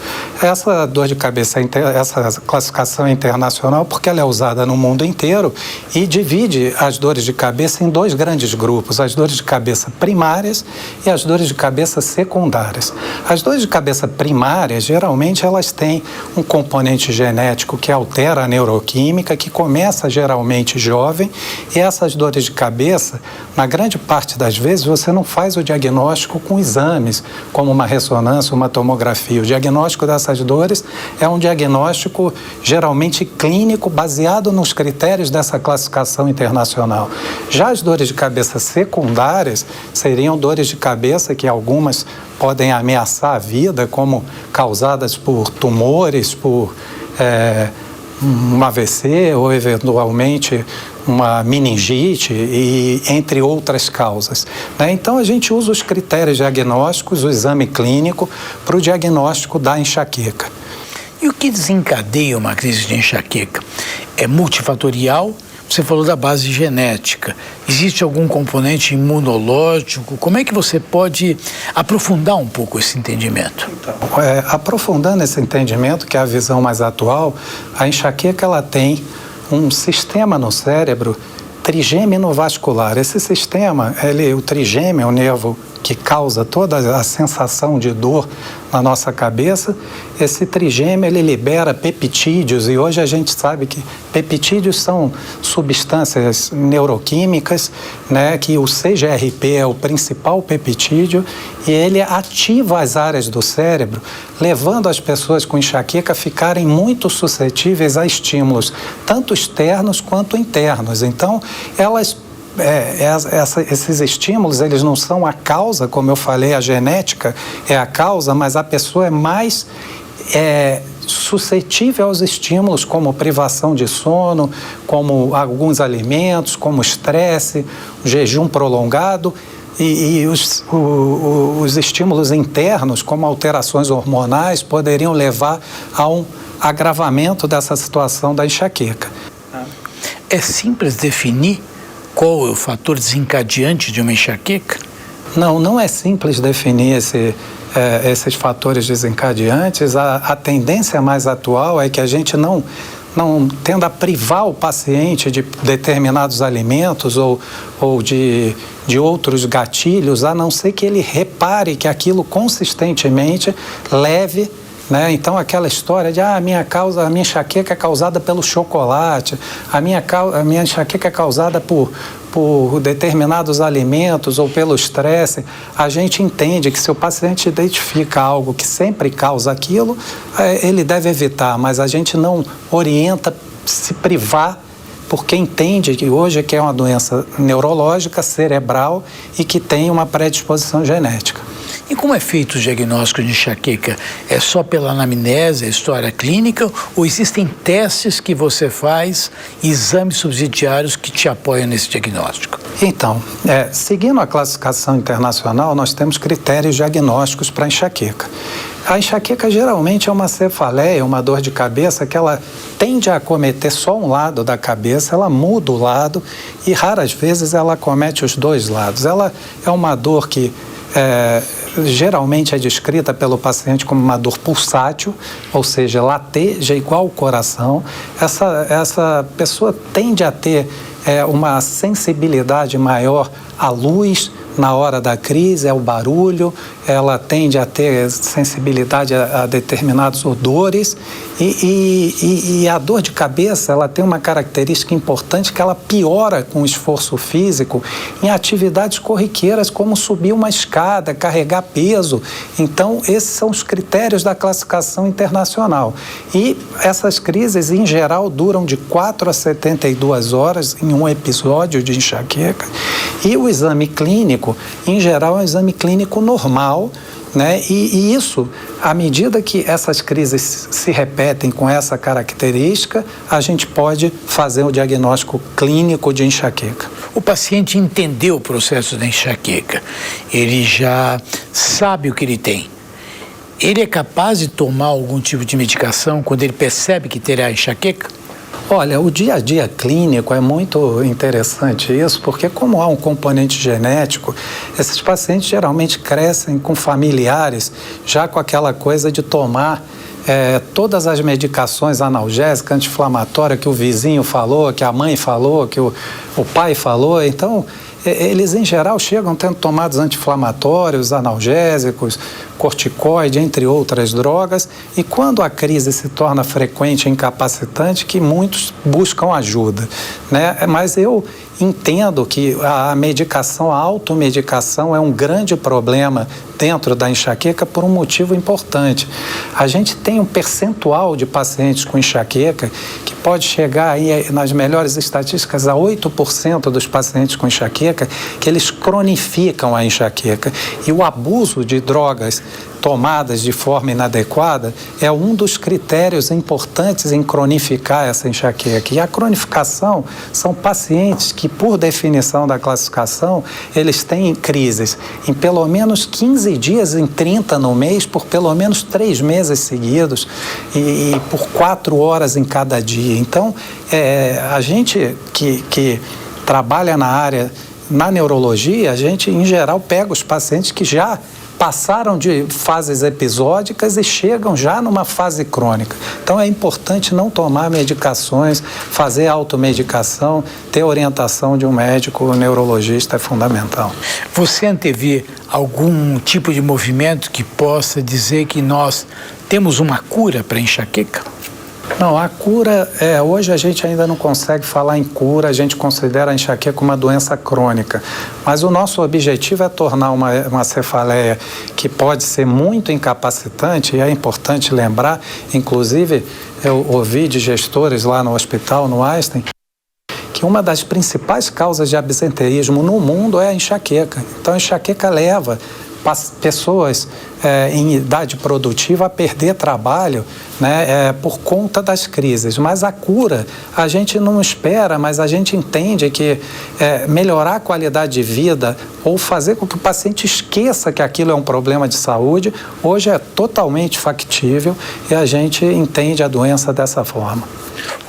Essa dor de cabeça, essa classificação é internacional porque ela é usada no mundo inteiro e divide as dores de cabeça em dois grandes grupos, as dores de cabeça primárias e as dores de cabeça secundárias. As dores de cabeça primárias, geralmente, elas têm um componente genético que altera a neuroquímica, que começa geralmente jovem, e essas dores de cabeça, na grande parte das vezes, você não faz o diagnóstico com exames, como uma ressonância, uma tomografia. O diagnóstico dessas dores é um diagnóstico geralmente clínico, baseado nos critérios dessa classificação internacional. Já as dores de cabeça secundárias seriam dores de cabeça que algumas podem ameaçar a vida, como causadas por tumores, por um AVC ou eventualmente uma meningite e entre outras causas, né? Então a gente usa os critérios diagnósticos, o exame clínico, para o diagnóstico da enxaqueca. E o que desencadeia uma crise de enxaqueca? É multifatorial? Você falou da base genética. Existe algum componente imunológico? Como é que você pode aprofundar um pouco esse entendimento? Então, aprofundando esse entendimento, que é a visão mais atual, a enxaqueca ela tem um sistema no cérebro trigêmeo vascular. Esse sistema, o trigêmeo é o nervo que causa toda a sensação de dor na nossa cabeça. Esse trigêmeo, ele libera peptídeos, e hoje a gente sabe que peptídeos são substâncias neuroquímicas, né, que o CGRP é o principal peptídeo, e ele ativa as áreas do cérebro, levando as pessoas com enxaqueca a ficarem muito suscetíveis a estímulos, tanto externos quanto internos. Então, esses estímulos, eles não são a causa, como eu falei, a genética é a causa, mas a pessoa é mais suscetível aos estímulos, como privação de sono, como alguns alimentos, como estresse, jejum prolongado. E os estímulos internos, como alterações hormonais, poderiam levar a um agravamento dessa situação da enxaqueca. É simples definir qual é o fator desencadeante de uma enxaqueca? Não é simples definir esses fatores desencadeantes. A tendência mais atual é que a gente não tenda a privar o paciente de determinados alimentos ou de outros gatilhos, a não ser que ele repare que aquilo consistentemente leve, né? Então, aquela história de a minha enxaqueca é causada pelo chocolate, a minha enxaqueca é causada por determinados alimentos ou pelo estresse, a gente entende que se o paciente identifica algo que sempre causa aquilo, ele deve evitar, mas a gente não orienta se privar, porque entende que hoje é uma doença neurológica, cerebral e que tem uma predisposição genética. E como é feito o diagnóstico de enxaqueca? É só pela anamnese, a história clínica, ou existem testes que você faz, exames subsidiários que te apoiam nesse diagnóstico? Então, seguindo a classificação internacional, nós temos critérios diagnósticos para enxaqueca. A enxaqueca geralmente é uma cefaleia, uma dor de cabeça que ela tende a acometer só um lado da cabeça, ela muda o lado e raras vezes ela acomete os dois lados. Ela é uma dor que geralmente é descrita pelo paciente como uma dor pulsátil, ou seja, lateja igual ao coração. Essa pessoa tende a ter uma sensibilidade maior à luz na hora da crise, ao barulho, ela tende a ter sensibilidade a determinados odores e a dor de cabeça, ela tem uma característica importante que ela piora com o esforço físico em atividades corriqueiras como subir uma escada, carregar peso. Então, esses são os critérios da classificação internacional. E essas crises, em geral, duram de 4 a 72 horas em um episódio de enxaqueca. E o exame clínico, clínico, em geral, é um exame clínico normal, né? E isso, à medida que essas crises se repetem com essa característica, a gente pode fazer o diagnóstico clínico de enxaqueca. O paciente entendeu o processo da enxaqueca, ele já sabe o que ele tem. Ele é capaz de tomar algum tipo de medicação quando ele percebe que terá enxaqueca? Olha, o dia a dia clínico é muito interessante isso, porque como há um componente genético, esses pacientes geralmente crescem com familiares já com aquela coisa de tomar todas as medicações analgésicas, anti-inflamatórias que o vizinho falou, que a mãe falou, que o pai falou. Então, eles em geral chegam tendo tomados anti-inflamatórios, analgésicos, corticoide, entre outras drogas, e quando a crise se torna frequente e incapacitante, que muitos buscam ajuda, né? Mas eu entendo que a medicação, a automedicação é um grande problema dentro da enxaqueca por um motivo importante. A gente tem um percentual de pacientes com enxaqueca que pode chegar aí, nas melhores estatísticas, a 8% dos pacientes com enxaqueca, que eles cronificam a enxaqueca. E o abuso de drogas tomadas de forma inadequada é um dos critérios importantes em cronificar essa enxaqueca. E a cronificação são pacientes que, por definição da classificação, eles têm crises em pelo menos 15 dias, em 30 no mês, por pelo menos 3 meses seguidos e por 4 horas em cada dia. Então, a gente que trabalha na área, na neurologia, a gente, em geral, pega os pacientes que já passaram de fases episódicas e chegam já numa fase crônica. Então é importante não tomar medicações, fazer automedicação, ter orientação de um médico neurologista é fundamental. Você antevê algum tipo de movimento que possa dizer que nós temos uma cura para enxaqueca? Não, a cura, hoje a gente ainda não consegue falar em cura, a gente considera a enxaqueca uma doença crônica. Mas o nosso objetivo é tornar uma cefaleia que pode ser muito incapacitante, e é importante lembrar, inclusive eu ouvi de gestores lá no hospital, no Einstein, que uma das principais causas de absenteísmo no mundo é a enxaqueca. Então a enxaqueca leva pessoas em idade produtiva a perder trabalho, né, por conta das crises. Mas a cura, a gente não espera, mas a gente entende que melhorar a qualidade de vida ou fazer com que o paciente esqueça que aquilo é um problema de saúde, hoje é totalmente factível e a gente entende a doença dessa forma.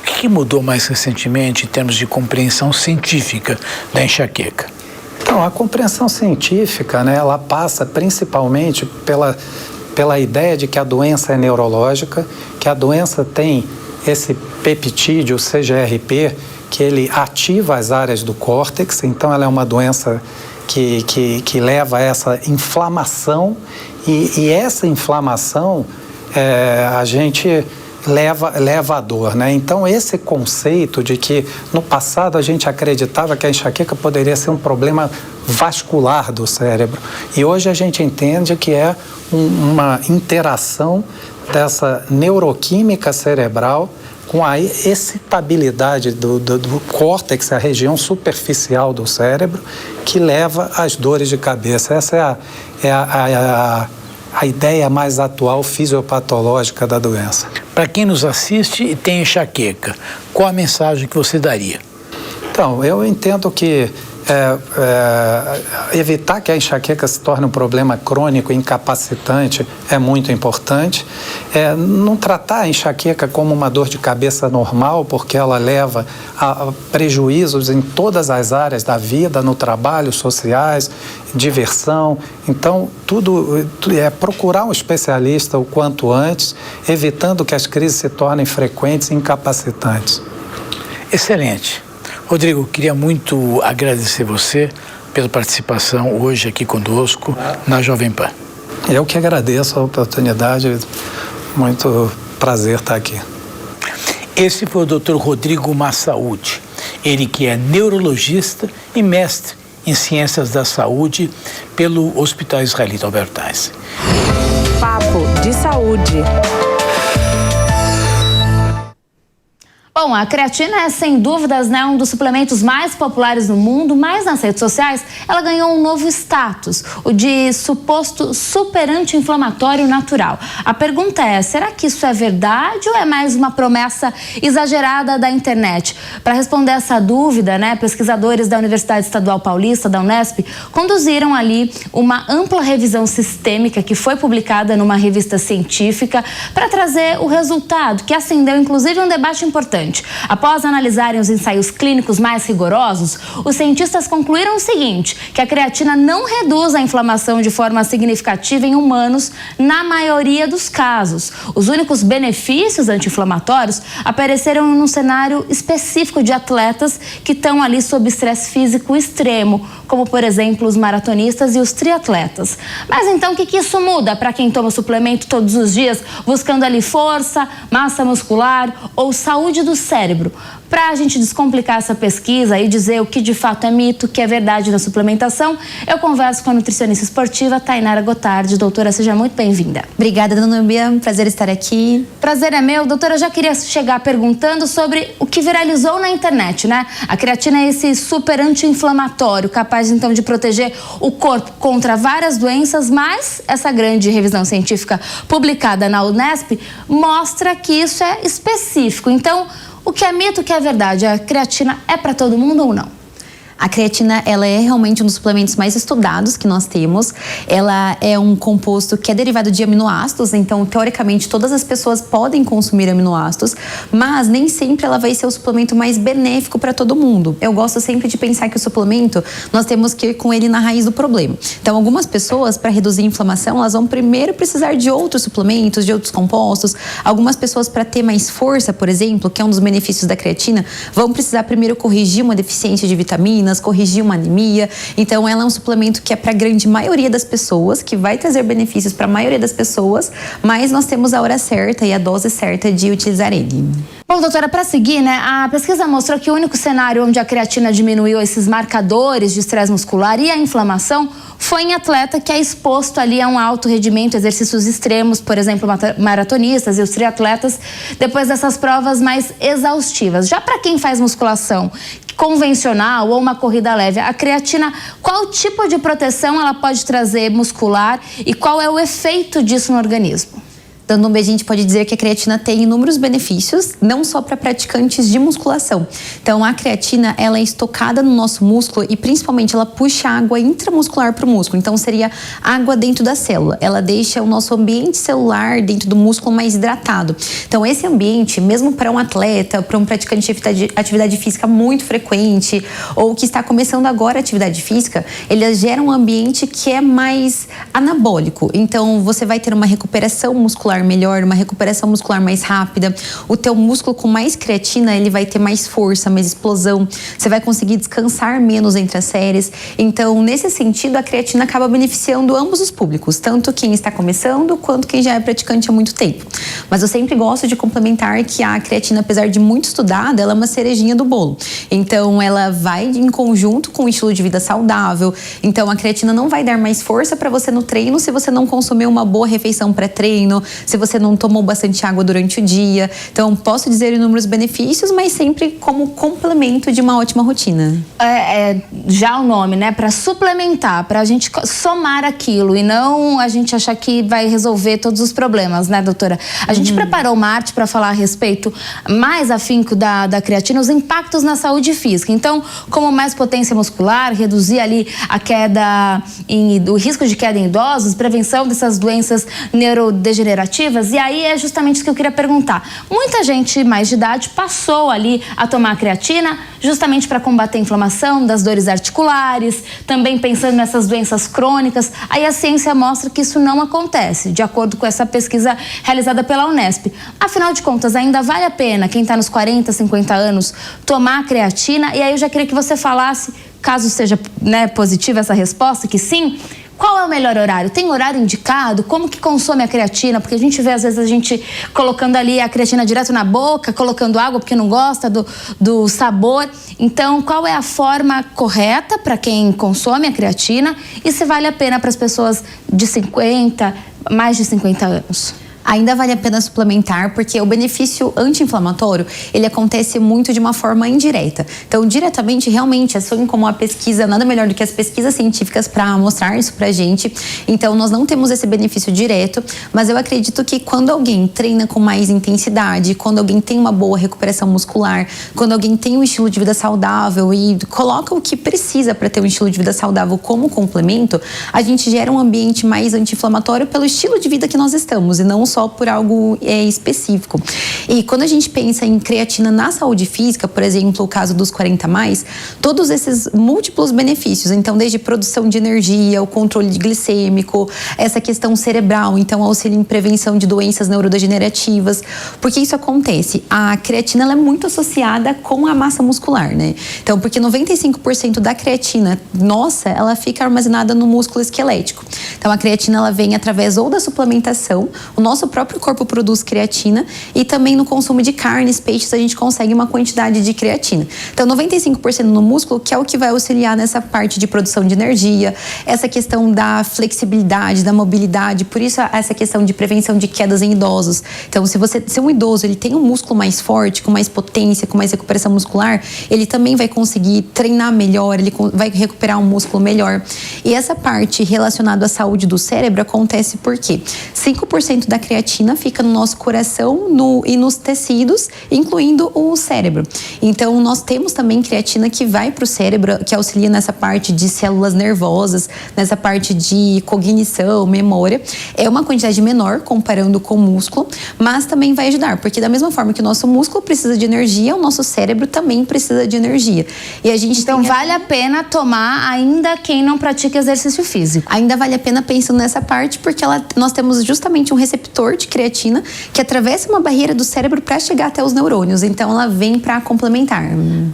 O que mudou mais recentemente em termos de compreensão científica da enxaqueca? Então, a compreensão científica, né, ela passa principalmente pela ideia de que a doença é neurológica, que a doença tem esse peptídeo, o CGRP, que ele ativa as áreas do córtex, então ela é uma doença que leva a essa inflamação, e essa inflamação a gente leva à dor, né? Então, esse conceito de que no passado a gente acreditava que a enxaqueca poderia ser um problema vascular do cérebro, e hoje a gente entende que é uma interação dessa neuroquímica cerebral com a excitabilidade do córtex, a região superficial do cérebro, que leva às dores de cabeça. Essa é a ideia mais atual fisiopatológica da doença. Para quem nos assiste e tem enxaqueca, qual a mensagem que você daria? Então, eu entendo que evitar que a enxaqueca se torne um problema crônico e incapacitante é muito importante. Não tratar a enxaqueca como uma dor de cabeça normal, porque ela leva a prejuízos em todas as áreas da vida, no trabalho, sociais, diversão. Então, tudo é procurar um especialista o quanto antes, evitando que as crises se tornem frequentes e incapacitantes. Excelente. Rodrigo, queria muito agradecer você pela participação hoje aqui conosco na Jovem Pan. Eu que agradeço a oportunidade, muito prazer estar aqui. Esse foi o Dr. Rodrigo Massaúdi, ele que é neurologista e mestre em Ciências da Saúde pelo Hospital Israelita Albert Einstein. Papo de Saúde. Bom, a creatina é, sem dúvidas, né, um dos suplementos mais populares no mundo, mas nas redes sociais ela ganhou um novo status, o de suposto super anti-inflamatório natural. A pergunta é, será que isso é verdade ou é mais uma promessa exagerada da internet? Para responder essa dúvida, né, pesquisadores da Universidade Estadual Paulista, da Unesp, conduziram ali uma ampla revisão sistêmica que foi publicada numa revista científica para trazer o resultado, que acendeu inclusive um debate importante. Após analisarem os ensaios clínicos mais rigorosos, os cientistas concluíram o seguinte, que a creatina não reduz a inflamação de forma significativa em humanos na maioria dos casos. Os únicos benefícios anti-inflamatórios apareceram num cenário específico de atletas que estão ali sob estresse físico extremo, como por exemplo os maratonistas e os triatletas. Mas então o que isso muda para quem toma suplemento todos os dias, buscando ali força, massa muscular ou saúde do cérebro? Para a gente descomplicar essa pesquisa e dizer o que de fato é mito, o que é verdade na suplementação, eu converso com a nutricionista esportiva Tainara Gotardi. Doutora, seja muito bem-vinda. Obrigada, dona Bia. Prazer estar aqui. Prazer é meu. Doutora, eu já queria chegar perguntando sobre o que viralizou na internet, né? A creatina é esse super anti-inflamatório, capaz então de proteger o corpo contra várias doenças, mas essa grande revisão científica publicada na Unesp mostra que isso é específico. Então, o que é mito, o que é verdade? A creatina é para todo mundo ou não? A creatina, ela é realmente um dos suplementos mais estudados que nós temos. Ela é um composto que é derivado de aminoácidos, então, teoricamente, todas as pessoas podem consumir aminoácidos, mas nem sempre ela vai ser o suplemento mais benéfico para todo mundo. Eu gosto sempre de pensar que o suplemento, nós temos que ir com ele na raiz do problema. Então, algumas pessoas, para reduzir a inflamação, elas vão primeiro precisar de outros suplementos, de outros compostos. Algumas pessoas, para ter mais força, por exemplo, que é um dos benefícios da creatina, vão precisar primeiro corrigir uma deficiência de vitaminas, corrigir uma anemia. Então, ela é um suplemento que é para a grande maioria das pessoas, que vai trazer benefícios para a maioria das pessoas, mas nós temos a hora certa e a dose certa de utilizar ele. Bom, doutora, para seguir, né, a pesquisa mostrou que o único cenário onde a creatina diminuiu esses marcadores de estresse muscular e a inflamação foi em atleta que é exposto ali a um alto rendimento, exercícios extremos, por exemplo, maratonistas e os triatletas, depois dessas provas mais exaustivas. Já para quem faz musculação convencional ou uma corrida leve, a creatina, qual tipo de proteção ela pode trazer muscular e qual é o efeito disso no organismo? Dando um beijo, a gente pode dizer que a creatina tem inúmeros benefícios, não só para praticantes de musculação. Então, a creatina, ela é estocada no nosso músculo e, principalmente, ela puxa água intramuscular para o músculo. Então, seria água dentro da célula. Ela deixa o nosso ambiente celular dentro do músculo mais hidratado. Então, esse ambiente, mesmo para um atleta, para um praticante de atividade física muito frequente ou que está começando agora a atividade física, ele gera um ambiente que é mais anabólico. Então, você vai ter uma recuperação muscular melhor, uma recuperação muscular mais rápida. O teu músculo com mais creatina, ele vai ter mais força, mais explosão. Você vai conseguir descansar menos entre as séries. Então, nesse sentido, a creatina acaba beneficiando ambos os públicos, tanto quem está começando quanto quem já é praticante há muito tempo. Mas eu sempre gosto de complementar que a creatina, apesar de muito estudada, ela é uma cerejinha do bolo. Então, ela vai em conjunto com o estilo de vida saudável. Então, a creatina não vai dar mais força para você no treino se você não consumir uma boa refeição pré-treino, se você não tomou bastante água durante o dia. Então, posso dizer inúmeros benefícios, mas sempre como complemento de uma ótima rotina. Já o nome, né? Para suplementar, para a gente somar aquilo e não a gente achar que vai resolver todos os problemas, né, doutora? A gente preparou uma arte para falar a respeito mais afinco da creatina, os impactos na saúde física. Então, como mais potência muscular, reduzir ali a queda, o risco de queda em idosos, prevenção dessas doenças neurodegenerativas. E aí é justamente isso que eu queria perguntar. Muita gente mais de idade passou ali a tomar a creatina justamente para combater a inflamação das dores articulares, também pensando nessas doenças crônicas. Aí a ciência mostra que isso não acontece, de acordo com essa pesquisa realizada pela Unesp. Afinal de contas, ainda vale a pena quem está nos 40, 50 anos tomar a creatina? E aí eu já queria que você falasse, caso seja, né, positiva essa resposta, que sim, qual é o melhor horário? Tem horário indicado? Como que consome a creatina? Porque a gente vê, às vezes, a gente colocando ali a creatina direto na boca, colocando água porque não gosta do sabor. Então, qual é a forma correta para quem consome a creatina? E se vale a pena para as pessoas de 50, mais de 50 anos? Ainda vale a pena suplementar, porque o benefício anti-inflamatório, ele acontece muito de uma forma indireta. Então, diretamente, realmente, assim como a pesquisa, nada melhor do que as pesquisas científicas para mostrar isso pra gente. Então, nós não temos esse benefício direto, mas eu acredito que quando alguém treina com mais intensidade, quando alguém tem uma boa recuperação muscular, quando alguém tem um estilo de vida saudável e coloca o que precisa para ter um estilo de vida saudável como complemento, a gente gera um ambiente mais anti-inflamatório pelo estilo de vida que nós estamos e não só por algo específico. E quando a gente pensa em creatina na saúde física, por exemplo, o caso dos 40+, todos esses múltiplos benefícios, então desde produção de energia, o controle glicêmico, essa questão cerebral, então auxílio em prevenção de doenças neurodegenerativas. Por que isso acontece? A creatina ela é muito associada com a massa muscular, né? Então, porque 95% da creatina nossa, ela fica armazenada no músculo esquelético. Então, a creatina ela vem através ou da suplementação, o nosso próprio corpo produz creatina, e também no consumo de carnes, peixes, a gente consegue uma quantidade de creatina. Então, 95% no músculo, que é o que vai auxiliar nessa parte de produção de energia, essa questão da flexibilidade, da mobilidade, por isso essa questão de prevenção de quedas em idosos. Então, se um idoso ele tem um músculo mais forte, com mais potência, com mais recuperação muscular, ele também vai conseguir treinar melhor, ele vai recuperar um músculo melhor. E essa parte relacionada à saúde do cérebro acontece porque 5% da creatina fica no nosso coração e nos tecidos, incluindo o cérebro. Então, nós temos também creatina que vai para o cérebro, que auxilia nessa parte de células nervosas, nessa parte de cognição, memória. É uma quantidade menor comparando com o músculo, mas também vai ajudar, porque da mesma forma que o nosso músculo precisa de energia, o nosso cérebro também precisa de energia. E a gente então vale a pena tomar ainda quem não pratica exercício físico. Ainda vale a pena pensando nessa parte, porque nós temos justamente um receptor de creatina que atravessa uma barreira do cérebro para chegar até os neurônios. Então ela vem para complementar.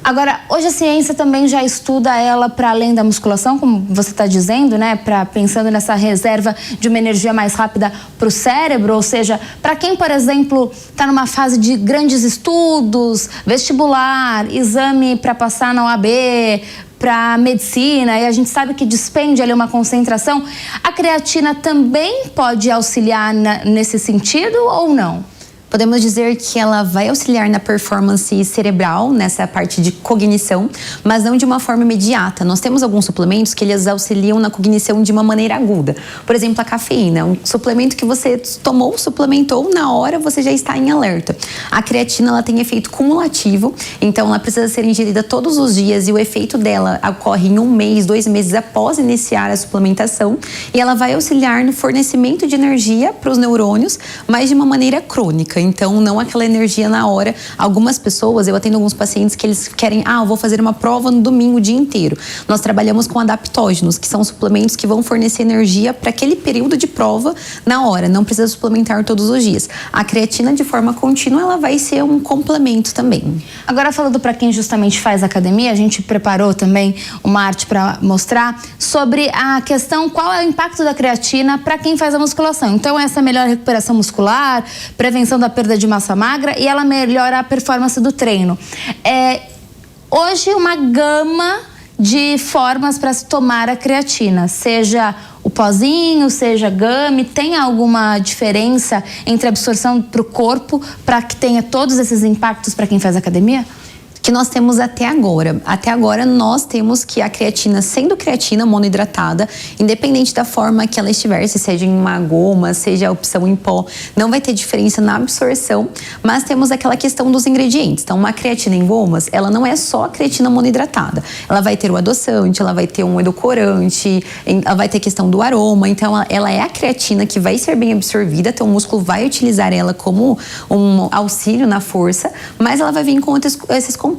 Agora, hoje a ciência também já estuda ela para além da musculação, como você está dizendo, né? Pensando nessa reserva de uma energia mais rápida para o cérebro, ou seja, para quem, por exemplo, está numa fase de grandes estudos, vestibular, exame para passar na OAB, para medicina, e a gente sabe que despende ali uma concentração, a creatina também pode auxiliar nesse sentido ou não? Podemos dizer que ela vai auxiliar na performance cerebral, nessa parte de cognição, mas não de uma forma imediata. Nós temos alguns suplementos que eles auxiliam na cognição de uma maneira aguda. Por exemplo, a cafeína, um suplemento que você tomou, suplementou, na hora você já está em alerta. A creatina, ela tem efeito cumulativo, então ela precisa ser ingerida todos os dias e o efeito dela ocorre em 1 mês, 2 meses após iniciar a suplementação, e ela vai auxiliar no fornecimento de energia para os neurônios, mas de uma maneira crônica. Então, não aquela energia na hora. Algumas pessoas, eu atendo alguns pacientes que eles querem, eu vou fazer uma prova no domingo o dia inteiro. Nós trabalhamos com adaptógenos, que são suplementos que vão fornecer energia para aquele período de prova na hora. Não precisa suplementar todos os dias. A creatina, de forma contínua, ela vai ser um complemento também. Agora, falando para quem justamente faz academia, a gente preparou também uma arte para mostrar sobre a questão, qual é o impacto da creatina para quem faz a musculação. Então, essa melhora a recuperação muscular, prevenção da perda de massa magra, e ela melhora a performance do treino. Hoje, uma gama de formas para se tomar a creatina, seja o pozinho, seja gummy, tem alguma diferença entre a absorção para o corpo para que tenha todos esses impactos para quem faz academia? Que nós temos até agora. Até agora nós temos que a creatina, sendo creatina monoidratada, independente da forma que ela estiver, se seja em uma goma, seja a opção em pó, não vai ter diferença na absorção, mas temos aquela questão dos ingredientes. Então, uma creatina em gomas, ela não é só a creatina monoidratada. Ela vai ter o adoçante, ela vai ter um edulcorante, ela vai ter questão do aroma. Então, ela é a creatina que vai ser bem absorvida, então o músculo vai utilizar ela como um auxílio na força, mas ela vai vir com esses compostos.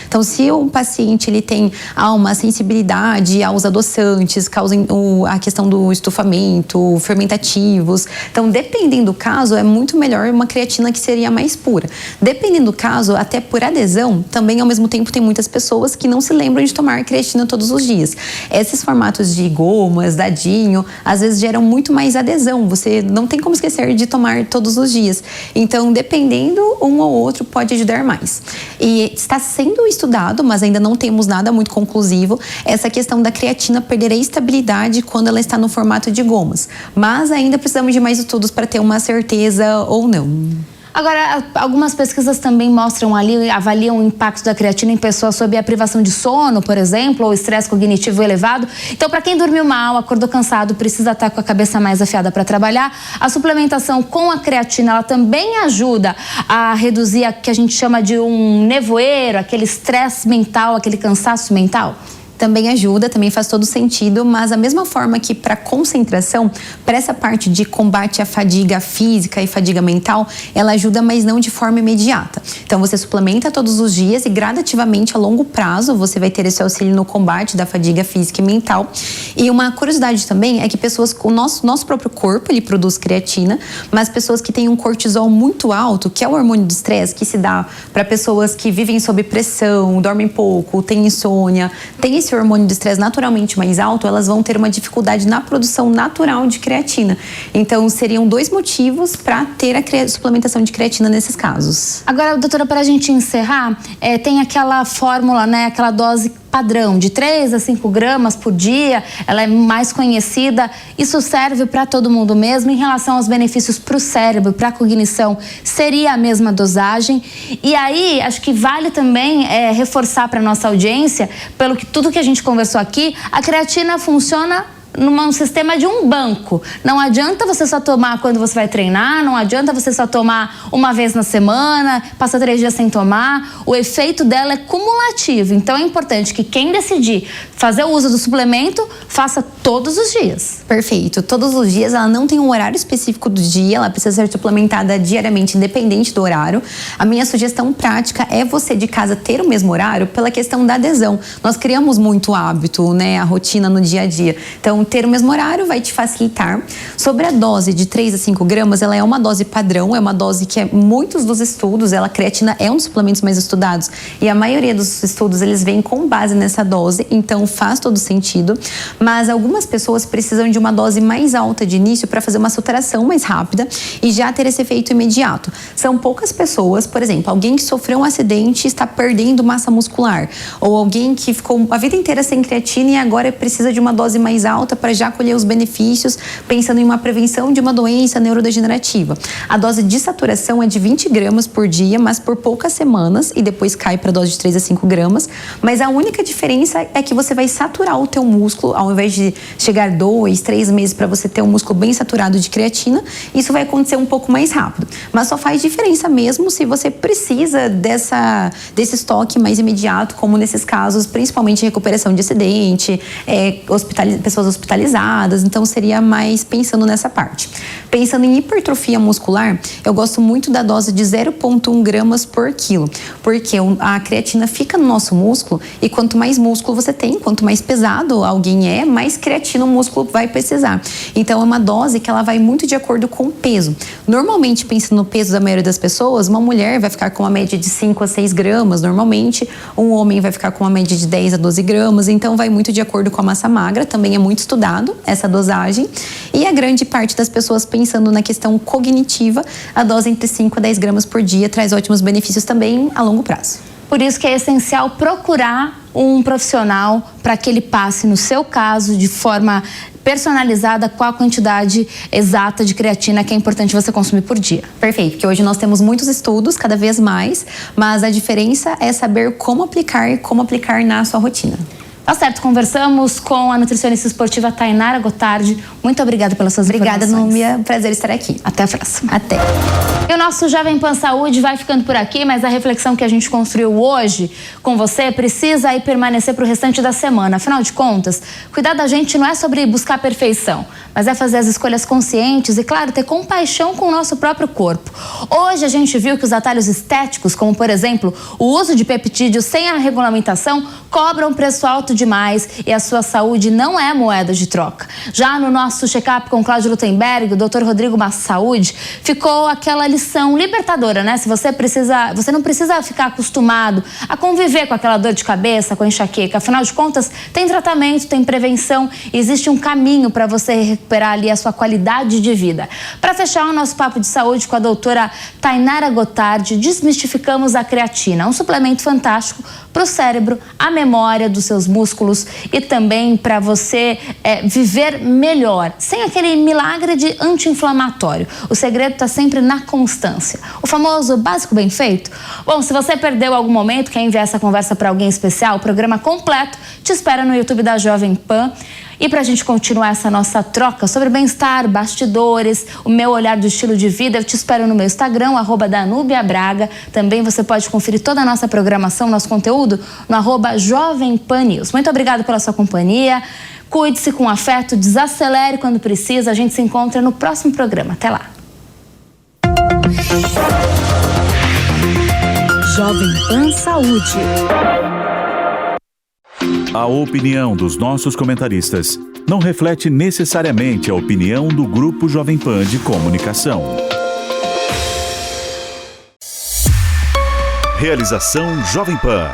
Então, se o paciente ele tem uma sensibilidade aos adoçantes, causam a questão do estufamento, fermentativos, então, dependendo do caso, é muito melhor uma creatina que seria mais pura. Dependendo do caso, até por adesão, também ao mesmo tempo tem muitas pessoas que não se lembram de tomar creatina todos os dias. Esses formatos de gomas, dadinho, às vezes geram muito mais adesão. Você não tem como esquecer de tomar todos os dias. Então, dependendo, um ou outro pode ajudar mais. E está está sendo estudado, mas ainda não temos nada muito conclusivo, essa questão da creatina perder a estabilidade quando ela está no formato de gomas. Mas ainda precisamos de mais estudos para ter uma certeza ou não. Agora, algumas pesquisas também mostram ali, avaliam o impacto da creatina em pessoas sob a privação de sono, por exemplo, ou estresse cognitivo elevado. Então, para quem dormiu mal, acordou cansado, precisa estar com a cabeça mais afiada para trabalhar, a suplementação com a creatina, ela também ajuda a reduzir o que a gente chama de um nevoeiro, aquele estresse mental, aquele cansaço mental. Também ajuda, também faz todo sentido, mas da mesma forma que para concentração, para essa parte de combate à fadiga física e fadiga mental, ela ajuda, mas não de forma imediata. Então você suplementa todos os dias e gradativamente a longo prazo você vai ter esse auxílio no combate da fadiga física e mental. E uma curiosidade também é que pessoas com o nosso próprio corpo, ele produz creatina, mas pessoas que têm um cortisol muito alto, que é o hormônio do estresse, que se dá para pessoas que vivem sob pressão, dormem pouco, têm insônia, têm esse hormônio de estresse naturalmente mais alto, elas vão ter uma dificuldade na produção natural de creatina. Então, seriam 2 motivos para ter a suplementação de creatina nesses casos. Agora, doutora, para a gente encerrar, tem aquela fórmula, né, aquela dose padrão de 3 a 5 gramas por dia, ela é mais conhecida. Isso serve para todo mundo mesmo. Em relação aos benefícios para o cérebro, para a cognição, seria a mesma dosagem. E aí, acho que vale também reforçar para nossa audiência, pelo que tudo que a gente conversou aqui, a creatina funciona num sistema de um banco. Não adianta você só tomar quando você vai treinar, não adianta você só tomar uma vez na semana, passa 3 dias sem tomar. O efeito dela é cumulativo. Então é importante que quem decidir fazer o uso do suplemento, faça todos os dias. Perfeito. Todos os dias, ela não tem um horário específico do dia, ela precisa ser suplementada diariamente, independente do horário. A minha sugestão prática é você de casa ter o mesmo horário pela questão da adesão. Nós criamos muito hábito, né, a rotina no dia a dia. Então, ter o mesmo horário vai te facilitar. Sobre a dose de 3 a 5 gramas, ela é uma dose padrão, é uma dose que muitos dos estudos, a creatina é um dos suplementos mais estudados e a maioria dos estudos, eles vêm com base nessa dose, então faz todo sentido. Mas algumas pessoas precisam de uma dose mais alta de início para fazer uma saturação mais rápida e já ter esse efeito imediato. São poucas pessoas, por exemplo, alguém que sofreu um acidente e está perdendo massa muscular, ou alguém que ficou a vida inteira sem creatina e agora precisa de uma dose mais alta para já colher os benefícios, pensando em uma prevenção de uma doença neurodegenerativa. A dose de saturação é de 20 gramas por dia, mas por poucas semanas, e depois cai para a dose de 3 a 5 gramas. Mas a única diferença é que você vai saturar o teu músculo, ao invés de chegar 2, 3 meses para você ter um músculo bem saturado de creatina, isso vai acontecer um pouco mais rápido. Mas só faz diferença mesmo se você precisa desse estoque mais imediato, como nesses casos, principalmente recuperação de acidente, pessoas hospitalizadas, então seria mais pensando nessa parte. Pensando em hipertrofia muscular, eu gosto muito da dose de 0,1 gramas por quilo, porque a creatina fica no nosso músculo e quanto mais músculo você tem, quanto mais pesado alguém é, mais creatina o músculo vai precisar. Então é uma dose que ela vai muito de acordo com o peso. Normalmente, pensando no peso da maioria das pessoas, uma mulher vai ficar com uma média de 5 a 6 gramas, normalmente, um homem vai ficar com uma média de 10 a 12 gramas, então vai muito de acordo com a massa magra, também é muito estudado essa dosagem. E a grande parte das pessoas pensando na questão cognitiva, a dose entre 5 a 10 gramas por dia traz ótimos benefícios também a longo prazo. Por isso que é essencial procurar um profissional para que ele passe, no seu caso, de forma personalizada, qual a quantidade exata de creatina que é importante você consumir por dia. Perfeito, porque hoje nós temos muitos estudos, cada vez mais, mas a diferença é saber como aplicar na sua rotina. Tá certo, conversamos com a nutricionista esportiva Tainara Gotardi. Muito obrigada pelas suas informações. Obrigada, Núbia. Prazer estar aqui. Até a próxima. Até. E o nosso Jovem Pan Saúde vai ficando por aqui, mas a reflexão que a gente construiu hoje com você precisa aí permanecer para o restante da semana. Afinal de contas, cuidar da gente não é sobre buscar perfeição, mas é fazer as escolhas conscientes e, claro, ter compaixão com o nosso próprio corpo. Hoje a gente viu que os atalhos estéticos, como por exemplo o uso de peptídeos sem a regulamentação, cobram preço alto esforço demais e a sua saúde não é moeda de troca. Já no nosso check-up com Cláudio Lutemberg, o Dr. Rodrigo Massaúde, ficou aquela lição libertadora, né? Você não precisa ficar acostumado a conviver com aquela dor de cabeça, com a enxaqueca. Afinal de contas, tem tratamento, tem prevenção, existe um caminho para você recuperar ali a sua qualidade de vida. Para fechar o nosso papo de saúde com a doutora Tainara Gotardi, desmistificamos a creatina, um suplemento fantástico para o cérebro, a memória dos seus músculos e também para você viver melhor, sem aquele milagre de anti-inflamatório. O segredo está sempre na constância. O famoso básico bem feito. Bom, se você perdeu algum momento, quer enviar essa conversa para alguém especial, o programa completo te espera no YouTube da Jovem Pan. E para a gente continuar essa nossa troca sobre bem-estar, bastidores, o meu olhar do estilo de vida, eu te espero no meu Instagram, @DanubiaBraga. Também você pode conferir toda a nossa programação, nosso conteúdo no @Jovem Pan News. Muito obrigada pela sua companhia. Cuide-se com afeto, desacelere quando precisa. A gente se encontra no próximo programa. Até lá. Jovem Pan Saúde. A opinião dos nossos comentaristas não reflete necessariamente a opinião do Grupo Jovem Pan de Comunicação. Realização Jovem Pan.